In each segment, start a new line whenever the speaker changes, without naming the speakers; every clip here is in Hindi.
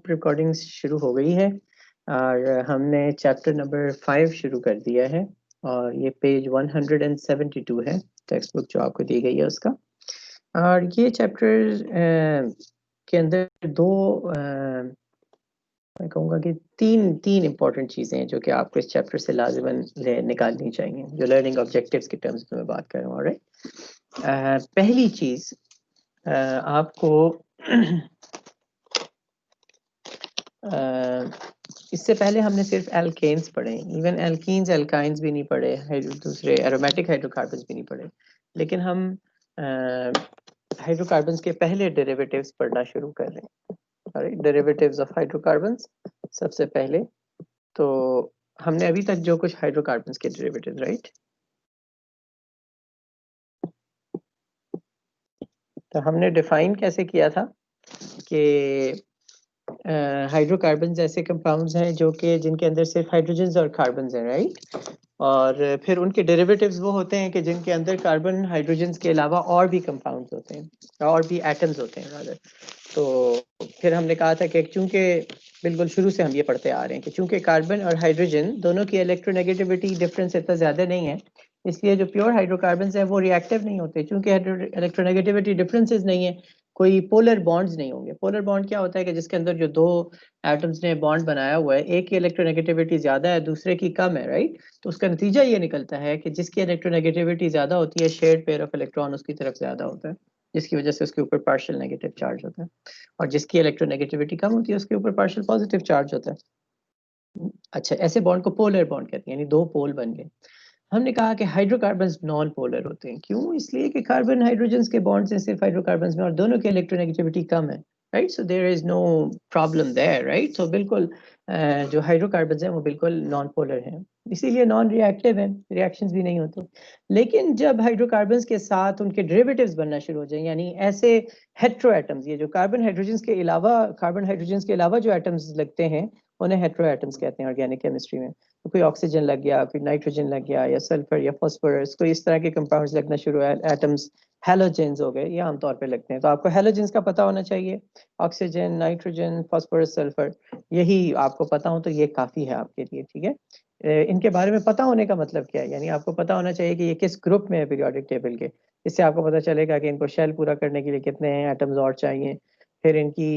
रिकॉर्डिंग शुरू हो गई है और हमने चैप्टर नंबर 5 शुरू कर दिया है और ये पेज 172 है टेक्स्ट बुक जो आपको दी गई है उसका। और ये चैप्टर के अंदर दो मैं कहूँगा कि तीन इम्पोर्टेंट चीज़ें हैं जो कि आपको इस चैप्टर से लाजमन निकालनी चाहिए, जो लर्निंग ऑब्जेक्टिव्स के टर्म्स में मैं बात कर रहा हूँ। राइट, पहली चीज़ आपको इससे पहले हमने सिर्फ एल्केन्स पढ़े, इवन एल्कीन्स एल्काइंस भी नहीं पढ़े, दूसरे एरोमेटिक हाइड्रोकार्बन्स भी नहीं पढ़े, लेकिन हम हाइड्रोकार्बन्स के पहले डेरिवेटिव्स पढ़ना शुरू कर रहे हैं। डेरिवेटिव्स ऑफ हाइड्रोकार्बन्स सबसे पहले। तो हमने अभी तक जो कुछ हाइड्रोकार्बन्स के डेरिवेटिव्स, राइट, तो हमने डिफाइन कैसे किया था कि हाइड्रोकार्बन ऐसे कंपाउंड्स हैं जो कि जिनके अंदर सिर्फ हाइड्रोजन्स और कार्बन्स हैं, राइट। और फिर उनके डेरिवेटिव्स वो होते हैं कि जिनके अंदर कार्बन हाइड्रोजन्स के अलावा और भी कंपाउंड्स होते हैं और भी एटम्स होते हैं रादर। तो फिर हमने कहा था कि चूंकि बिल्कुल शुरू से हम ये पढ़ते आ रहे हैं कि चूंकि कार्बन और हाइड्रोजन दोनों की इलेक्ट्रोनेगेटिविटी डिफरेंस इतना ज़्यादा नहीं है, इसलिए जो प्योर हाइड्रोकार्बन्स हैं वो रिएक्टिव नहीं होते। चूंकि इलेक्ट्रोनेगेटिविटी डिफरेंसेस नहीं है, कोई पोलर बॉन्ड्स नहीं होंगे। पोलर बॉन्ड क्या होता है कि जिसके अंदर जो दो एटम्स ने बॉन्ड बनाया हुआ है, एक की इलेक्ट्रोनेगेटिविटी ज़्यादा है, दूसरे की कम है, राइट। तो उसका नतीजा ये निकलता है कि जिसकी इलेक्ट्रोनेगेटिविटी ज़्यादा होती है, शेयर्ड पेयर ऑफ इलेक्ट्रॉन उसकी तरफ ज़्यादा होता है, जिसकी वजह से उसके ऊपर पार्शियल नेगेटिव चार्ज होता है। और जिसकी इलेक्ट्रोनेगेटिविटी कम होती है उसके ऊपर पार्शियल पॉजिटिव चार्ज होता है। अच्छा, ऐसे बॉन्ड को पोलर बॉन्ड कहते हैं, यानी दो पोल बन गए। हमने कहा कि हाइड्रोकार्बन्स नॉन पोलर होते हैं। क्यों? इसलिए कि कार्बन हाइड्रोजन्स के बॉन्ड्स हैं सिर्फ हाइड्रोकार्बन्स में और दोनों की इलेक्ट्रोनेगेटिविटी कम है, right. So there is no problem there, right. So बिल्कुल जो हाइड्रोकार्बन्स हैं वो बिल्कुल नॉन पोलर हैं, इसीलिए नॉन रिएक्टिव हैं, रिएक्शंस भी नहीं होते। लेकिन जब हाइड्रोकार्बन्स के साथ उनके डेरिवेटिव्स बनना शुरू हो जाए, यानी ऐसे हेट्रो एटम्स, ये जो कार्बन हाइड्रोजन्स के अलावा जो एटम्स लगते हैं उन्हें हेट्रो एटम्स कहते हैं ऑर्गेनिक केमिस्ट्री में। तो कोई ऑक्सीजन लग गया, कोई नाइट्रोजन लग गया, या सल्फर या फॉस्फोरस, कोई इस तरह के कंपाउंड्स लगना शुरू है, एटम्स हैलोजेंस हो गए, ये आमतौर पे लगते हैं। तो आपको हैलोजेंस का पता होना चाहिए, ऑक्सीजन, नाइट्रोजन, फॉस्फोरस, सल्फर, यही आपको पता हो तो ये काफ़ी है आपके लिए, ठीक है। इनके बारे में पता होने का मतलब क्या है? यानी आपको पता होना चाहिए कि ये किस ग्रुप में है पीरियोडिक टेबल के। इससे आपको पता चलेगा कि इनको शेल पूरा करने के लिए कितने एटम्स और चाहिए, फिर इनकी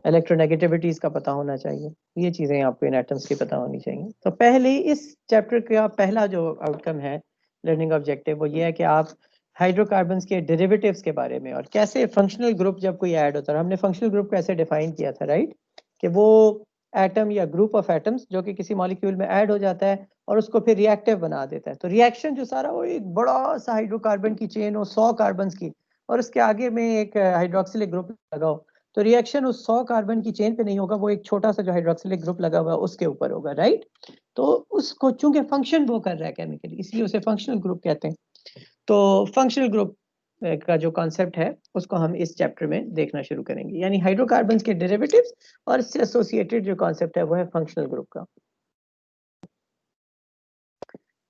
इलेक्ट्रोनेगेटिविटीज का पता होना चाहिए। ये चीज़ें आपको इन एटम्स की पता होनी चाहिए। तो पहले इस चैप्टर का पहला जो आउटकम है, लर्निंग ऑब्जेक्टिव, वो ये है कि आप हाइड्रोकार्बन्स के डेरिवेटिव्स के बारे में और कैसे फंक्शनल ग्रुप जब कोई ऐड होता है, हमने फंक्शनल ग्रुप कैसे डिफाइन किया था, राइट, कि वो एटम या ग्रुप ऑफ एटम्स जो कि किसी मॉलिक्यूल में ऐड हो जाता है और उसको फिर रिएक्टिव बना देता है। तो रिएक्शन जो सारा वो एक बड़ा सा हाइड्रोकार्बन की चेन हो 100 कार्बन की, और उसके आगे में एक हाइड्रोक्सिलिक ग्रुप लगाओ, तो रिएक्शन उस 100 कार्बन की चेन पे नहीं होगा, वो एक छोटा सा जो हाइड्रोक्सिलिक ग्रुप लगा हुआ है उसके ऊपर होगा, राइट। तो उसको चूंकि फंक्शन वो कर रहा है केमिकली, इसलिए उसे फंक्शनल ग्रुप कहते हैं। तो फंक्शनल ग्रुप का जो कॉन्सेप्ट है उसको हम इस चैप्टर में देखना शुरू करेंगे, यानी हाइड्रोकार्बन्स के डेरिवेटिव्स और इससे एसोसिएटेड जो कॉन्सेप्ट है वो है फंक्शनल ग्रुप का।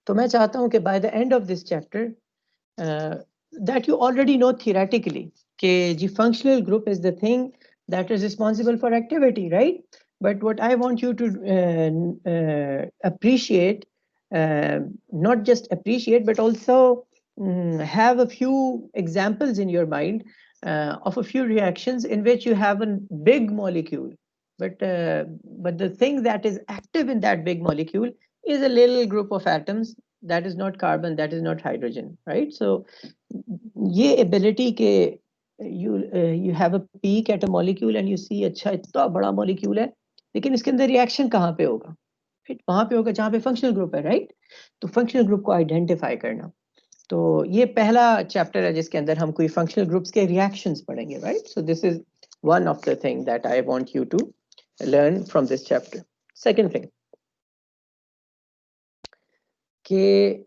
तो मैं चाहता हूं कि by the end of this chapter that you already know theoretically कि the functional group is the thing that is responsible for activity, right? But what I want you to appreciate, not just appreciate, but also have a few examples in your mind of a few reactions in which you have a big molecule, but the thing that is active in that big molecule is a little group of atoms that is not carbon, that is not hydrogen, right? So ये ability के you have a peek at a molecule and you see अच्छा इतना बड़ा molecule है, लेकिन इसके अंदर रिएक्शन कहाँ पे होगा? फिर वहां पे होगा जहाँ पे फंक्शनल ग्रुप है, राइट। तो फंक्शनल ग्रुप को आइडेंटिफाई करना, तो ये पहला चैप्टर है जिसके अंदर हम कोई फंक्शनल ग्रुप्स के रिएक्शंस पढ़ेंगे, right. So this is one of the thing that I want you to learn from this chapter. Second thing,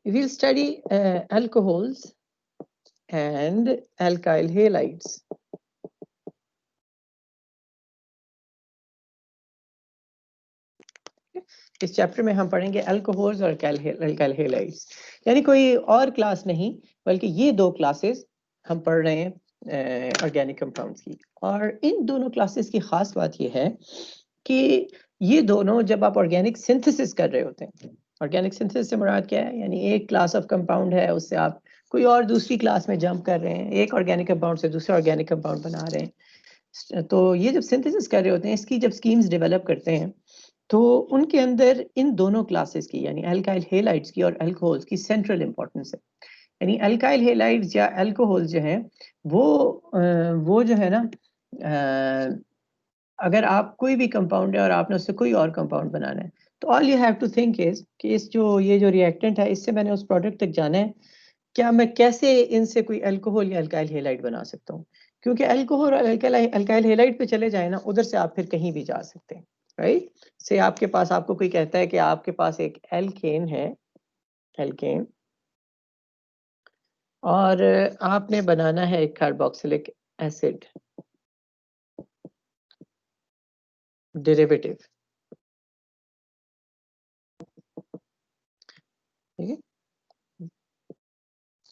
we'll study alcohols and alkyl halides. इस चैप्टर में हम पढ़ेंगे अल्कोहल्स और अल्काइल हैलाइड्स, यानी कोई और क्लास नहीं बल्कि ये दो क्लासेस हम पढ़ रहे हैं ऑर्गेनिक कंपाउंड्स की। और इन दोनों क्लासेस की खास बात यह है कि ये दोनों जब आप ऑर्गेनिक सिंथेसिस कर रहे होते हैं, ऑर्गेनिक सिंथेसिस से मुराद क्या है, यानी एक क्लास ऑफ कंपाउंड है, उससे आप कोई और दूसरी क्लास में जंप कर रहे हैं, एक ऑर्गेनिक कंपाउंड से दूसरा ऑर्गेनिक कंपाउंड बना रहे हैं। तो ये जब सिंथेसिस कर रहे होते हैं, इसकी जब स्कीम्स डेवलप करते हैं, तो उनके अंदर इन दोनों क्लासेस की यानी अल्काइल हेलाइड्स की और अल्कोहल्स की सेंट्रल इंपॉर्टेंस है। यानी अल्काइल हेलाइड्स या अल्कोहल जो हैं वो जो है ना, अगर आप कोई भी कंपाउंड है और आपने उससे कोई और कंपाउंड बनाना है, तो all you have to think is कि ये जो रिएक्टेंट है, इससे मैंने उस प्रोडक्ट तक जाना है, क्या मैं कैसे इनसे कोई अल्कोहल या अल्काइल हेलाइड बना सकता हूँ। क्योंकि अल्कोहल और अल्काइल हेलाइड पे चले जाए ना, उधर से आप फिर कहीं भी जा सकते हैं, राइट। से आपके पास, आपको कोई कहता है कि आपके पास एक एल्केन है, एल्केन, और आपने बनाना है एक कार्बोक्सिलिक एसिड डेरिवेटिव, ठीक है।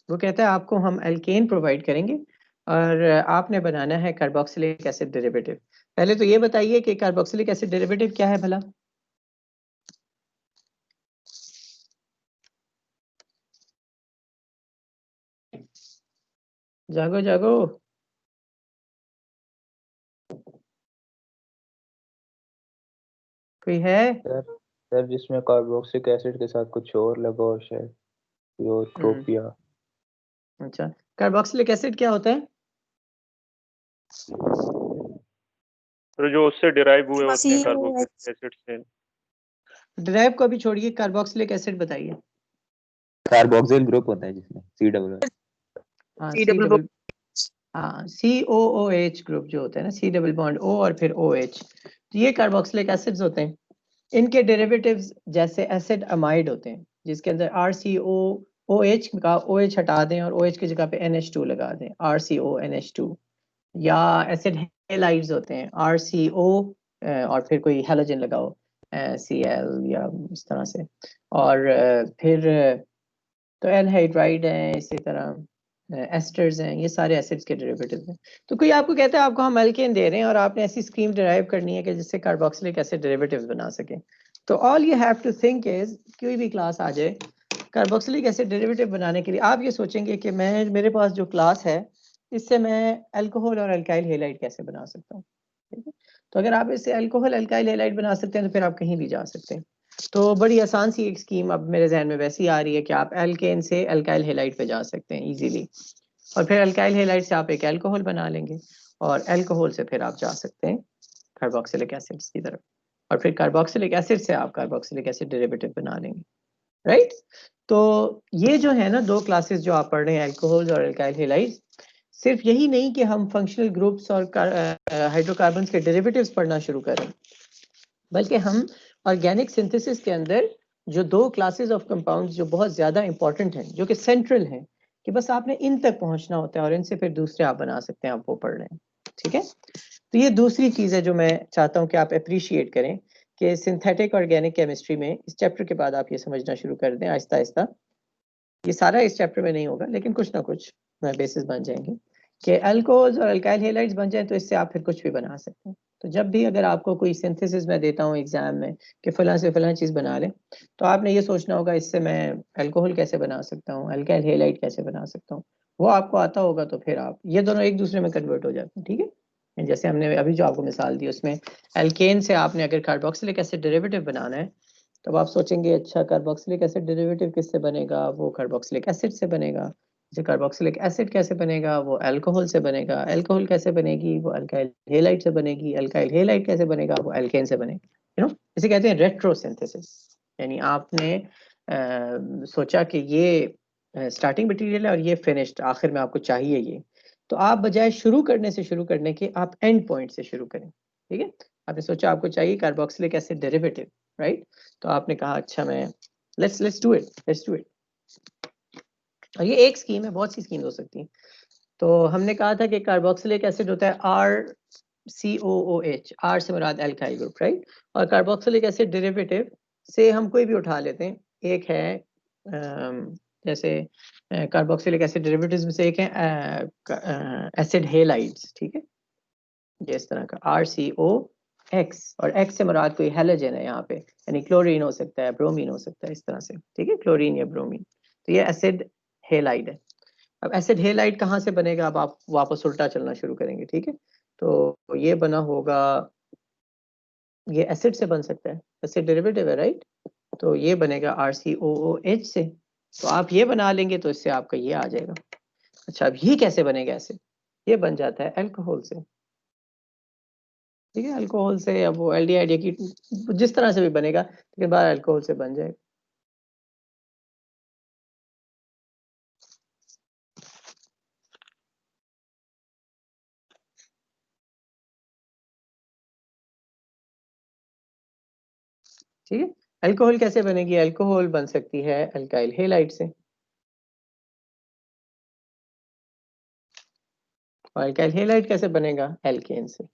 वो कहता है आपको हम एल्केन प्रोवाइड करेंगे और आपने बनाना है कार्बोक्सिलिक एसिड डेरिवेटिव। पहले तो ये बताइए कि कार्बोक्सिलिक एसिड डेरिवेटिव क्या है भला। जागो जागो, कोई है?
सर जिसमें कार्बोक्सिलिक एसिड के साथ कुछ और लगा हो, शायद यूट्रोपिया।
अच्छा, कार्बोक्सिलिक एसिड क्या होता है?
तो जो उससे डिराइव हुए होते हैं कार्बोक्सिलिक एसिड से।
ड्राइव को भी छोड़िए, कार्बोक्सिलिक एसिड बताइए।
कार्बोक्सिल ग्रुप होता है जिसमें सी डबल,
हाँ सी डबल, हाँ COOH ग्रुप जो होता है ना, सी डबल बॉन्ड O और फिर OH, तो ये कार्बोक्सिलिक एसिड्स होते हैं। इनके डेरिवेटिव्स जैसे एसिड अमाइड होते हैं, जिसके अंदर RCOOH का OH हटा दें और OH की जगह पे NH2 लगा दें, RCONH2। या एसिड हेलाइड्स होते हैं, RCO और फिर कोई हेलोजन लगाओ, Cl या इस तरह से। और फिर तो एनहाइड्राइड है, इसी तरह एस्टर्स हैं, ये सारे एसिड्स के डेरिवेटिव्स हैं। तो कोई आपको कहता है आपको हम एल्केन दे रहे हैं और आपने ऐसी स्कीम डिराइव करनी है कि जिससे कार्बोक्सिलिक एसिड डेरिवेटिव्स बना सके, तो all you have to think is, कोई भी क्लास आ जाए कार्बोक्सिलिक एसिड डेरिवेटिव बनाने के लिए, आप ये सोचेंगे कि मेरे पास जो क्लास है, इससे मैं अल्कोहल और अल्काइल हेलाइड कैसे बना सकता हूँ, ठीक है। तो अगर आप इससे अल्कोहल अल्काइल हेलाइड बना सकते हैं, तो फिर आप कहीं भी जा सकते हैं। तो बड़ी आसान सी एक स्कीम अब मेरे जहन में वैसी आ रही है कि आप एल्केन से अल्काइल हेलाइड पे जा सकते हैं इजीली, और फिर अल्काइल हेलाइड से आप एक अल्कोहल बना लेंगे, और अल्कोहल से फिर आप जा सकते हैं कार्बोक्सिलिक एसिड्स की तरफ, और फिर कार्बोक्सिलिक एसिड से आप कार्बोक्सिलिक एसिड डेरिवेटिव बना लेंगे, राइट। तो ये जो है ना दो क्लासेस जो आप पढ़ रहे हैं, अल्कोहल्स और अल्काइल हेलाइड्स, सिर्फ यही नहीं कि हम फंक्शनल ग्रुप्स और हाइड्रोकार्बन्स के डेरिवेटिव्स पढ़ना शुरू करें, बल्कि हम ऑर्गेनिक सिंथेसिस के अंदर जो दो क्लासेस ऑफ कंपाउंड्स जो बहुत ज़्यादा इंपॉर्टेंट हैं, जो कि सेंट्रल हैं, कि बस आपने इन तक पहुंचना होता है और इनसे फिर दूसरे आप बना सकते हैं, आप वो पढ़ रहे हैं, ठीक है। तो ये दूसरी चीज़ है जो मैं चाहता हूँ कि आप अप्रिशिएट करें, कि सिंथेटिक ऑर्गेनिक केमिस्ट्री में इस चैप्टर के बाद आप ये समझना शुरू कर दें आहिस्ता आहिस्ता। ये सारा इस चैप्टर में नहीं होगा, लेकिन कुछ ना कुछ बेसिस बन जाएंगे कि अल्कोहल्स और अल्काइल हेलाइड्स बन जाए, तो इससे आप फिर कुछ भी बना सकते हैं। तो जब भी अगर आपको कोई सिंथेसिस मैं देता हूँ एग्जाम में कि फलां से फलां चीज़ बना लें, तो आपने ये सोचना होगा इससे मैं अल्कोहल कैसे बना सकता हूँ, अल्काइल हेलाइड कैसे बना सकता हूँ। वो आपको आता होगा तो फिर आप ये दोनों एक दूसरे में कन्वर्ट हो जाते हैं, ठीक है। जैसे हमने अभी जो आपको मिसाल दी, उसमें एल्केन से आपने अगर कार्बोक्सिलिक एसिड डेरिवेटिव बनाना है, तब आप सोचेंगे अच्छा कार्बोक्सिलिक एसिड डेरिवेटिव किससे बनेगा, वो कार्बोक्सिलिक एसिड से बनेगा। जैसे कार्बोक्सिलिक एसिड कैसे बनेगा, वो अल्कोहल से बनेगा। अल्कोहल कैसे बनेगी, वो अल्काइल हेलाइड से बनेगी। अल्काइल हेलाइड कैसे बनेगा, वो एल्केन से बनेगी। इसे कहते हैं रेट्रोसिंथेसिस। यानी आपने सोचा कि ये स्टार्टिंग मटेरियल है और ये फिनिश्ड, आखिर में आपको चाहिए ये, तो आप बजाय शुरू करने के आप एंड पॉइंट से शुरू करें, ठीक है। आपने सोचा आपको चाहिए कार्बोक्सिलिक एसिड डेरिवेटिव, राइट। तो आपने कहा अच्छा मैं लेट्स डू इट। और ये एक स्कीम है, बहुत सी स्कीम हो सकती हैं। तो हमने कहा था कि कार्बोक्सिलिक एसिड होता है RCOOH, R से मुराद अल्काइल ग्रुप, राइट। और कार्बोक्सिलिक एसिड डेरिवेटिव से हम कोई भी उठा लेते हैं, एक है जैसे कार्बोक्सिलिक एसिड डेरिवेटिव्स में से एक है एसिड हेलाइड्स, ठीक है, ये इस तरह का RCOX, और X से मुराद कोई हैलोजन है यहाँ पे, यानी क्लोरीन हो सकता है, ब्रोमीन हो सकता है, इस तरह से, ठीक है, क्लोरीन या ब्रोमीन। तो ये एसिड हेलाइड है। अब एसिड हेलाइड कहाँ से बनेगा, अब आप वापस उल्टा चलना शुरू करेंगे, ठीक है। तो ये बना होगा, ये एसिड से बन सकता है, एसिड डेरिवेटिव है, राइट। तो ये बनेगा RCOOH से। तो आप ये बना लेंगे तो इससे आपका ये आ जाएगा। अच्छा, अब ये कैसे बनेगा एसिड, ये बन जाता है अल्कोहल से, ठीक है, अल्कोहल से। अब वो एल्डिहाइड की जिस तरह से भी बनेगा, लेकिन बाहर अल्कोहल से बन जाएगा। ठीक है, अल्कोहल कैसे बनेगी, अल्कोहल बन सकती है अल्काइल हेलाइड से, और अल्काइल हेलाइड कैसे बनेगा, एल्केन से।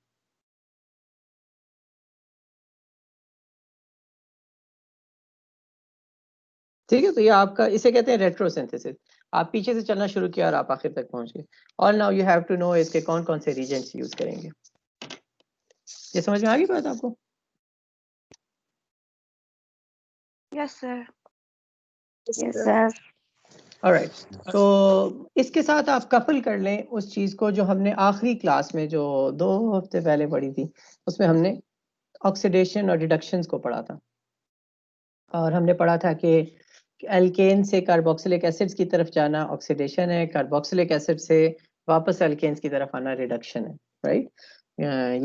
ठीक है, तो ये आपका, इसे कहते हैं रेट्रोसिंथेसिस। आप पीछे से चलना शुरू किया और आप आखिर तक पहुंच गए। और now you have to know इसके कौन कौन से रीजेंट्स यूज करेंगे। ये समझ में आ गई बात आपको?
Yes sir. Yes sir.
Alright, तो इसके साथ आप कपल कर लें उस चीज को जो हमने आखिरी क्लास में, जो 2 हफ्ते पहले पढ़ी थी, उसमें हमने ऑक्सीडेशन और रिडक्शंस को पढ़ा था। और हमने पढ़ा था कि एल्केन से कार्बोक्सिलिक एसिड्स की तरफ जाना ऑक्सीडेशन है, कार्बोक्सिलिक एसिड से वापस एल्केन्स की तरफ आना रिडक्शन है, राइट।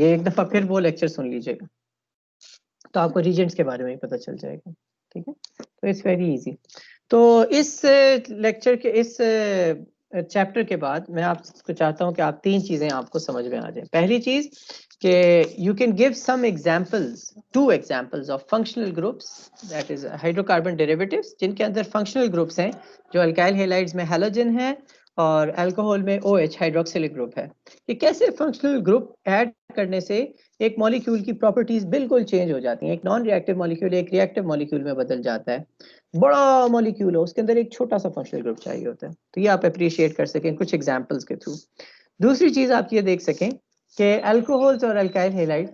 ये एक दफा फिर वो लेक्चर सुन लीजिएगा, तो आपको रीजेंट्स के बारे में ही पता चल जाएगा, ठीक है। तो इट्स वेरी इजी। तो इस लेक्चर के, इस चैप्टर के बाद मैं आपको चाहता हूं कि आप 3 चीजें आपको समझ में आ जाए। पहली चीज कि you can give some examples, 2 examples of functional groups, that is hydrocarbon derivatives, जिनके अंदर फंक्शनल ग्रुप्स हैं, जो अल्काइल हेलाइड्स में हैलोजन है और अल्कोहल में OH हाइड्रोक्सिलिक ग्रुप है। कि कैसे फंक्शनल ग्रुप ऐड करने से एक मॉलिक्यूल की प्रॉपर्टीज बिल्कुल चेंज हो जाती हैं। एक नॉन रिएक्टिव मॉलिक्यूल एक रिएक्टिव मॉलिक्यूल में बदल जाता है। बड़ा मॉलिक्यूल हो, उसके अंदर एक छोटा सा फंक्शनल ग्रुप चाहिए होता है। तो ये आप अप्रिशिएट कर सकें कुछ एग्जांपल्स के थ्रू। दूसरी चीज आप ये देख सकें कि अल्कोहल्स और अल्काइल हेलाइड,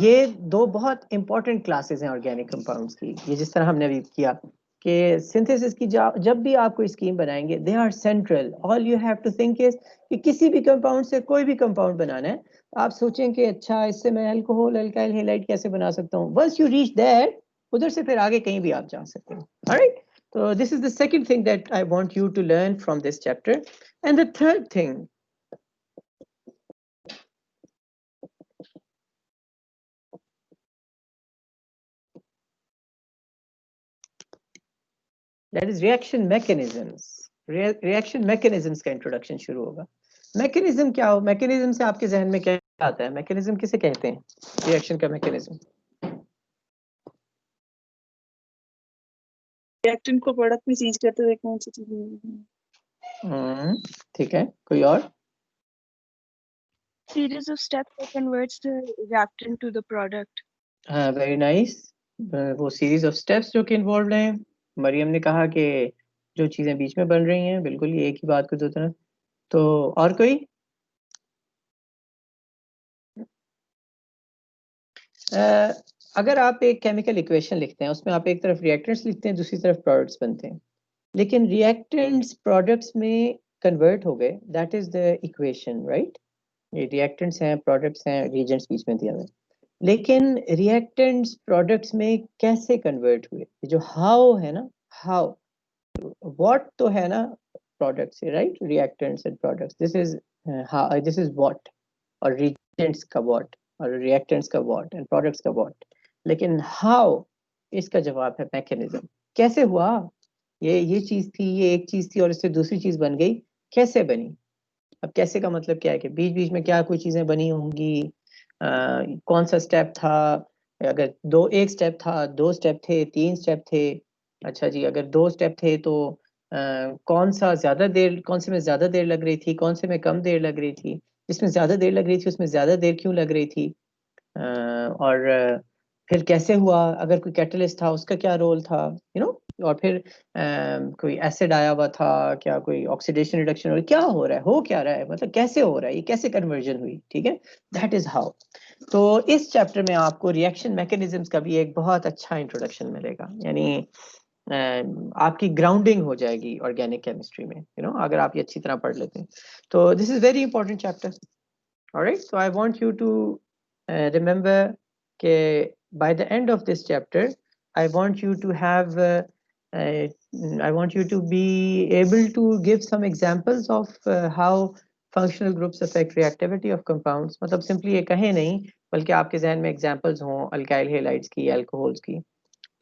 ये 2 बहुत इंपॉर्टेंट क्लासेस हैं ऑर्गेनिक कंपाउंड्स की। ये जिस तरह हमने अभी किया कि सिंथेसिस की जब भी आप कोई स्कीम बनाएंगे, they are central. All you have to think is कि किसी भी कंपाउंड से कोई भी कंपाउंड बनाना है, आप सोचें कि अच्छा इससे मैं अल्कोहल अल्काइल हेलाइड कैसे बना सकता हूँ। वंस यू रीच दैट, उधर से फिर आगे कहीं भी आप जा सकते हैं। Alright, so this is the second thing that I want you to learn from this chapter. And the third thing, that is reaction mechanisms. Reaction mechanisms का introduction शुरू होगा। Mechanism क्या हो, mechanism से आपके जहन में क्या आता है, mechanism किसे कहते हैं, reaction का mechanism?
रिएक्टेंट को प्रोडक्ट में चेंज करते हुए कौन सी चीज?
ठीक है, कोई और?
Series of steps that converts the reactant to the product.
हाँ, वेरी नाइस। वो सीरीज ऑफ स्टेप्स जो कि इन्वॉल्व हैं। मरियम ने कहा कि जो चीजें बीच में बन रही हैं, बिल्कुल ये एक ही बात को दो तरह। तो और कोई? अगर आप एक केमिकल इक्वेशन लिखते हैं, उसमें आप एक तरफ रिएक्टेंट्स लिखते हैं, दूसरी तरफ प्रोडक्ट्स बनते हैं, लेकिन रिएक्टेंट्स प्रोडक्ट्स में कन्वर्ट हो गए, that is the equation, right. ये रिएक्टेंट्स हैं, प्रोडक्ट्स हैं, रिएजेंट्स बीच में दिया हुआ है। लेकिन रिएक्टेंट्स प्रोडक्ट्स में कैसे कन्वर्ट हुए, जो हाउ है ना, हाउ, व्हाट तो है ना प्रोडक्ट्स से, right. Reactants and products, this is how, this is what, और रिएजेंट्स का व्हाट, और रिएक्टेंट्स का व्हाट, एंड प्रोडक्ट्स का व्हाट। लेकिन हाउ, इसका जवाब है मैकेनिज्म। कैसे हुआ, ये चीज थी, ये एक चीज थी और इससे दूसरी चीज बन गई, कैसे बनी। अब कैसे का मतलब क्या है कि बीच बीच में क्या कोई चीजें बनी होंगी, कौन सा स्टेप था, अगर एक स्टेप था, 2 स्टेप थे, 3 स्टेप थे। अच्छा जी, अगर 2 स्टेप थे तो कौन सा ज्यादा देर, कौन से में ज्यादा देर लग रही थी, कौन से में कम देर लग रही थी, जिसमें ज्यादा देर लग रही थी उसमें ज्यादा देर क्यों लग रही थी, और फिर कैसे हुआ, अगर कोई कैटलिस्ट था उसका क्या रोल था, और फिर कोई एसिड आया हुआ था, क्या कोई ऑक्सीडेशन रिडक्शन हो, क्या हो रहा है, हो क्या रहा है, मतलब कैसे हो रहा है, ये कैसे कन्वर्जन हुई, ठीक है, दैट इज हाउ। तो इस चैप्टर में आपको रिएक्शन मैकेनिज्म्स का भी एक बहुत अच्छा इंट्रोडक्शन मिलेगा, यानी आपकी ग्राउंडिंग हो जाएगी ऑर्गेनिक केमिस्ट्री में, अगर आप ये अच्छी तरह पढ़ लेते हैं। तो this is very important chapter, alright. So I want you to remember के by the end of this chapter, I want you to have I want you to be able to give some examples of how functional groups affect reactivity of compounds, मतलब simply ये कहें नहीं, बल्कि आपके जहन में examples हों alkyl halides की, alcohols की।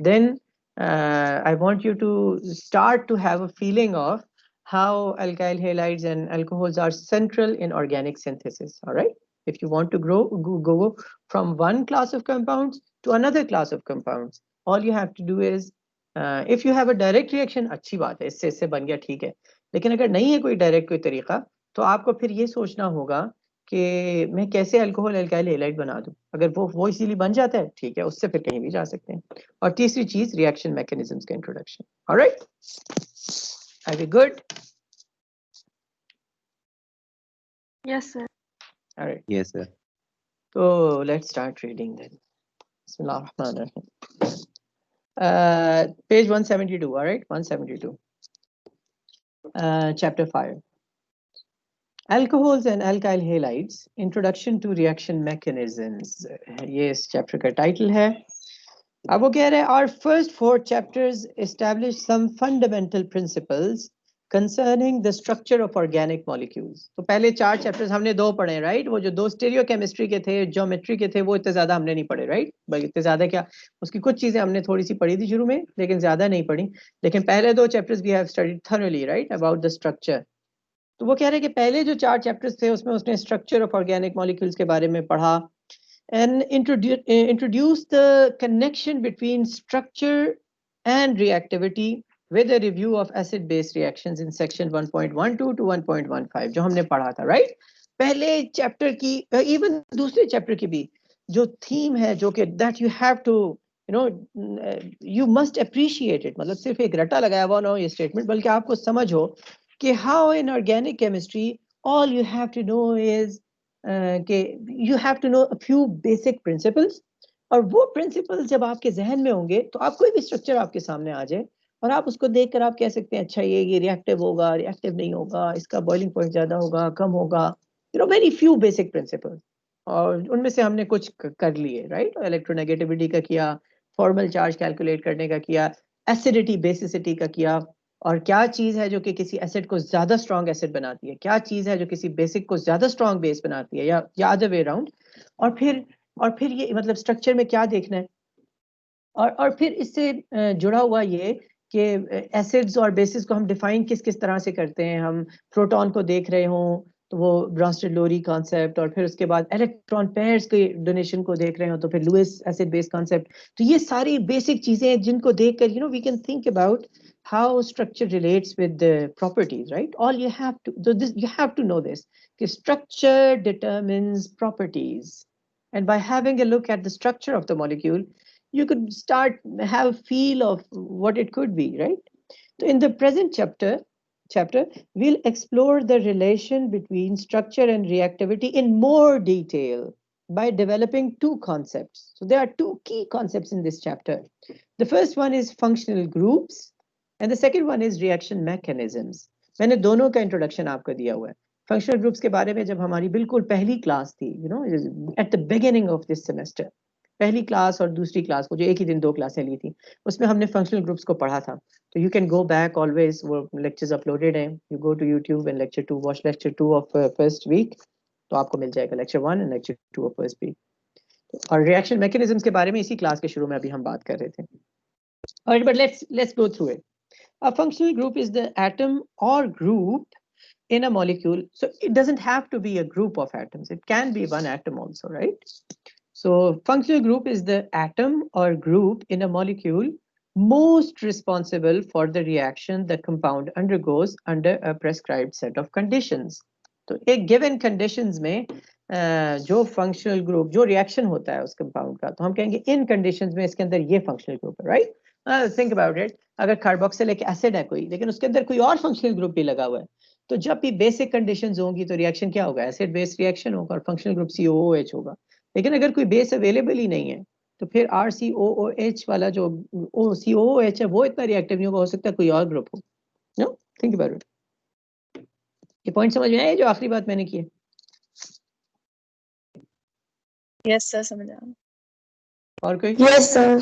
Then I want you to start to have a feeling of how alkyl halides and alcohols are central in organic synthesis, all right? If you want to go from one class of compounds to another class of compounds, all you have to do is if you have a direct reaction, अच्छी बात है, इससे बन गया, ठीक है। लेकिन अगर नहीं है कोई डायरेक्ट कोई तरीका, तो आपको फिर ये सोचना होगा कि मैं कैसे अल्कोहल अल्काइल हैलाइड बना दूं। अगर वो इजीली बन जाता है, ठीक है, उससे फिर कहीं भी जा सकते हैं। और तीसरी चीज रिएक्शन मैकेनिज्म्स का introduction, alright, are we good?
Yes, sir.
Alright,
Yes, sir.
तो लेट्स स्टार्ट रीडिंग देन। बिस्मिल्लाहिर्रहमानिर्रहीम। Page 172, all right, 172. Chapter 5. Alcohols and alkyl halides, Introduction to Reaction Mechanisms. ये इस चैप्टर का टाइटल है। अब वो कह रहे हैं, our first 4 chapters establish some fundamental principles concerning the structure of organic molecules. तो पहले 4 चैप्टर्स हमने 2 पढ़े, राइट? वो जो 2 स्टीरियोकेमिस्ट्री के थे, ज्योमेट्री के थे, वो इतने ज्यादा हमने नहीं पढ़े, राइट? बल्कि इतने ज्यादा क्या, उसकी कुछ चीजें हमने थोड़ी सी पढ़ी थी शुरू में, लेकिन ज्यादा नहीं पढ़ी। लेकिन पहले 2 chapters we have studied thoroughly, right, about the structure. तो वो कह रहे हैं कि पहले जो 4 चैप्टर्स थे उसमें उसने स्ट्रक्चर ऑफ ऑर्गेनिक मॉलिक्यूल्स के बारे में पढ़ा, and introduce the connection between structure and reactivity with a review of acid base reactions in section 1.12 to 1.15 जो हमने पढ़ा था, राइट? पहले चैप्टर की, इवन दूसरे चैप्टर की भी जो थीम है, जो कि that you have to you must appreciate it, मतलब सिर्फ एक रटा लगाया हुआ ना हो ये स्टेटमेंट, बल्कि आपको समझ हो कि how in organic chemistry all you have to know is कि you have to know a few basic principles, और वो प्रिंसिपल जब आपके जहन में होंगे तो आप कोई भी स्ट्रक्चर आपके सामने आ जाए और आप उसको देखकर आप कह सकते हैं, अच्छा ये रिएक्टिव होगा, रिएक्टिव नहीं होगा, इसका बॉइलिंग पॉइंट ज्यादा होगा, कम होगा, वेरी फ्यू बेसिक प्रिंसिपल, और उनमें से हमने कुछ कर लिए, राइट? इलेक्ट्रोनेगेटिविटी का किया, फॉर्मल चार्ज कैलकुलेट करने का किया, एसिडिटी बेसिसिटी का किया, और क्या चीज है जो कि किसी एसिड को ज्यादा स्ट्रॉन्ग एसिड बनाती है, क्या चीज है जो किसी बेसिक को ज्यादा स्ट्रॉन्ग बेस बनाती है, या अदर वे अराउंड। और फिर ये मतलब स्ट्रक्चर में क्या देखना है, और फिर इससे जुड़ा हुआ ये कि एसिड्स और बेसिस को हम डिफाइन किस किस तरह से करते हैं। हम प्रोटॉन को देख रहे हों तो वो ब्रॉन्स्टेड-लोरी कॉन्सेप्ट, और फिर उसके बाद इलेक्ट्रॉन पेयर्स के डोनेशन को देख रहे हो तो फिर लुईस एसिड बेस कॉन्सेप्ट। तो ये सारी बेसिक चीजें हैं जिनको देखकर we can think about how structure relates with the properties, right? All you have to do this, you have to know this, कि structure determines properties, and by having a look at the structure of the molecule you could start have a feel of what it could be, right? So in the present chapter we'll explore the relation between structure and reactivity in more detail by developing 2 concepts. So there are 2 key concepts in this chapter. The first one is functional groups and the second one is reaction mechanisms. मैंने दोनों का इंट्रोडक्शन आपको दिया हुआ है। फंक्शनल ग्रुप्स के बारे में जब हमारी बिल्कुल पहली क्लास थी, at the beginning of this semester, पहली क्लास और दूसरी क्लास को जो एक ही दिन 2 क्लासें ली थी, उसमें हमने फंक्शनल ग्रुप्स को पढ़ा था। तो you can go back always, वो लेक्चर्स अपलोडेड हैं, you go to YouTube and lecture 2, watch lecture 2 of first week, तो आपको मिल जाएगा lecture 1 and lecture 2 of first week. और रिएक्शन मैकेनिज्म्स के बारे में इसी क्लास के शुरू में अभी हम बात कर रहे थे। Alright, but let's go through it. A functional group is the atom or group in a molecule. So it doesn't have to be a group of atoms. It can be one atom also, right? So functional group is the atom or group in a molecule most responsible for the reaction the compound undergoes under a prescribed set of conditions. So a given conditions में जो फंक्शनल ग्रुप जो रिएक्शन होता है उस कंपाउंड का, तो हम कहेंगे इन कंडीशंस में इसके अंदर ये फंक्शनल ग्रुप है, राइट। थिंक अबाउट इट, अगर कार्बोक्सिलिक एसिड है कोई, लेकिन उसके अंदर कोई और फंक्शनल ग्रुप भी लगा हुआ है, तो जब भी बेसिक कंडीशंस होंगी तो रिएक्शन क्या होगा, एसिड बेस रिएक्शन होगा और फंक्शनल ग्रुप COOH होगा। लेकिन अगर कोई बेस अवेलेबल ही नहीं है तो फिर RCOOH वाला जो COOH है वो इतना रिएक्टिव नहीं होगा, हो सकता है कोई और ग्रुप हो। No, think about it. ये पॉइंट समझ में आया जो आखिरी बात मैंने की है?
यस सर, समझ आ रहा।
और कोई?
Yes sir.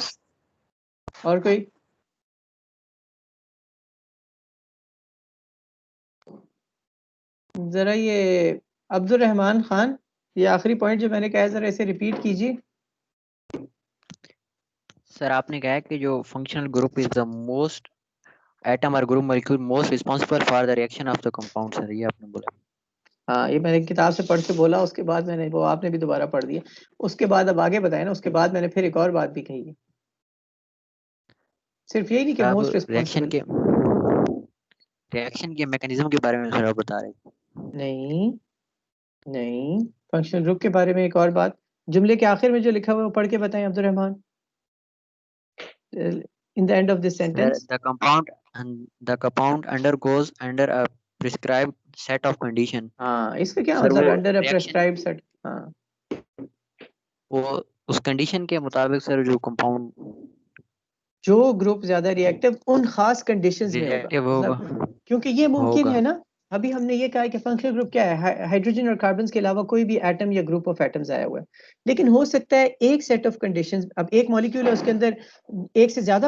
और कोई? जरा ये अब्दुल रहमान खान, ये आखिरी पॉइंट जो मैंने कहा है जरा इसे रिपीट कीजिए।
सर आपने कहा कि जो functional group is the most atom और group molecule most responsible for the reaction of the compound, sir ये आपने बोला।
हाँ, ये मैंने किताब से पढ़ के बोला, उसके बाद मैंने वो आपने भी दोबारा पढ़ दिया, उसके बाद अब आगे बताया ना, उसके बाद मैंने फिर एक और बात भी कही है, सिर्फ यही नहीं कि
आप
मोस्ट रिस्पांसिबल।
रिएक्शन के मैकेनिज्म के बारे में सर आप बता रहे हैं।
नहीं नहीं, फंक्शनल ग्रुप के बारे में एक और बात, जुमले के आखिर में जो लिखा हुआ है वो पढ़ के बताएं Abdul Rahman. In the end of this sentence,
the compound undergoes under a prescribed set of condition।
हाँ, इसका क्या
सर
मतलब
वो
under a
reaction-
prescribed set? हाँ,
वो उस कंडीशन के मुताबिक सर जो कंपाउंड
जो ग्रुप ज्यादा रिएक्टिव उन खास कंडीशंस में होगा,
रिएक्टिव होगा
मतलब क्योंकि ये मुमकिन
होगा।
है ना, अभी हमने ये कहा कि फंक्शनल ग्रुप क्या है, हाइड्रोजन और कार्बन के अलावा कोई भी एटम या ग्रुप ऑफ एटम्स आया हुआ है, लेकिन हो सकता है एक सेट ऑफ कंडीशंस, अब एक मॉलिक्यूल है उसके अंदर एक से ज्यादा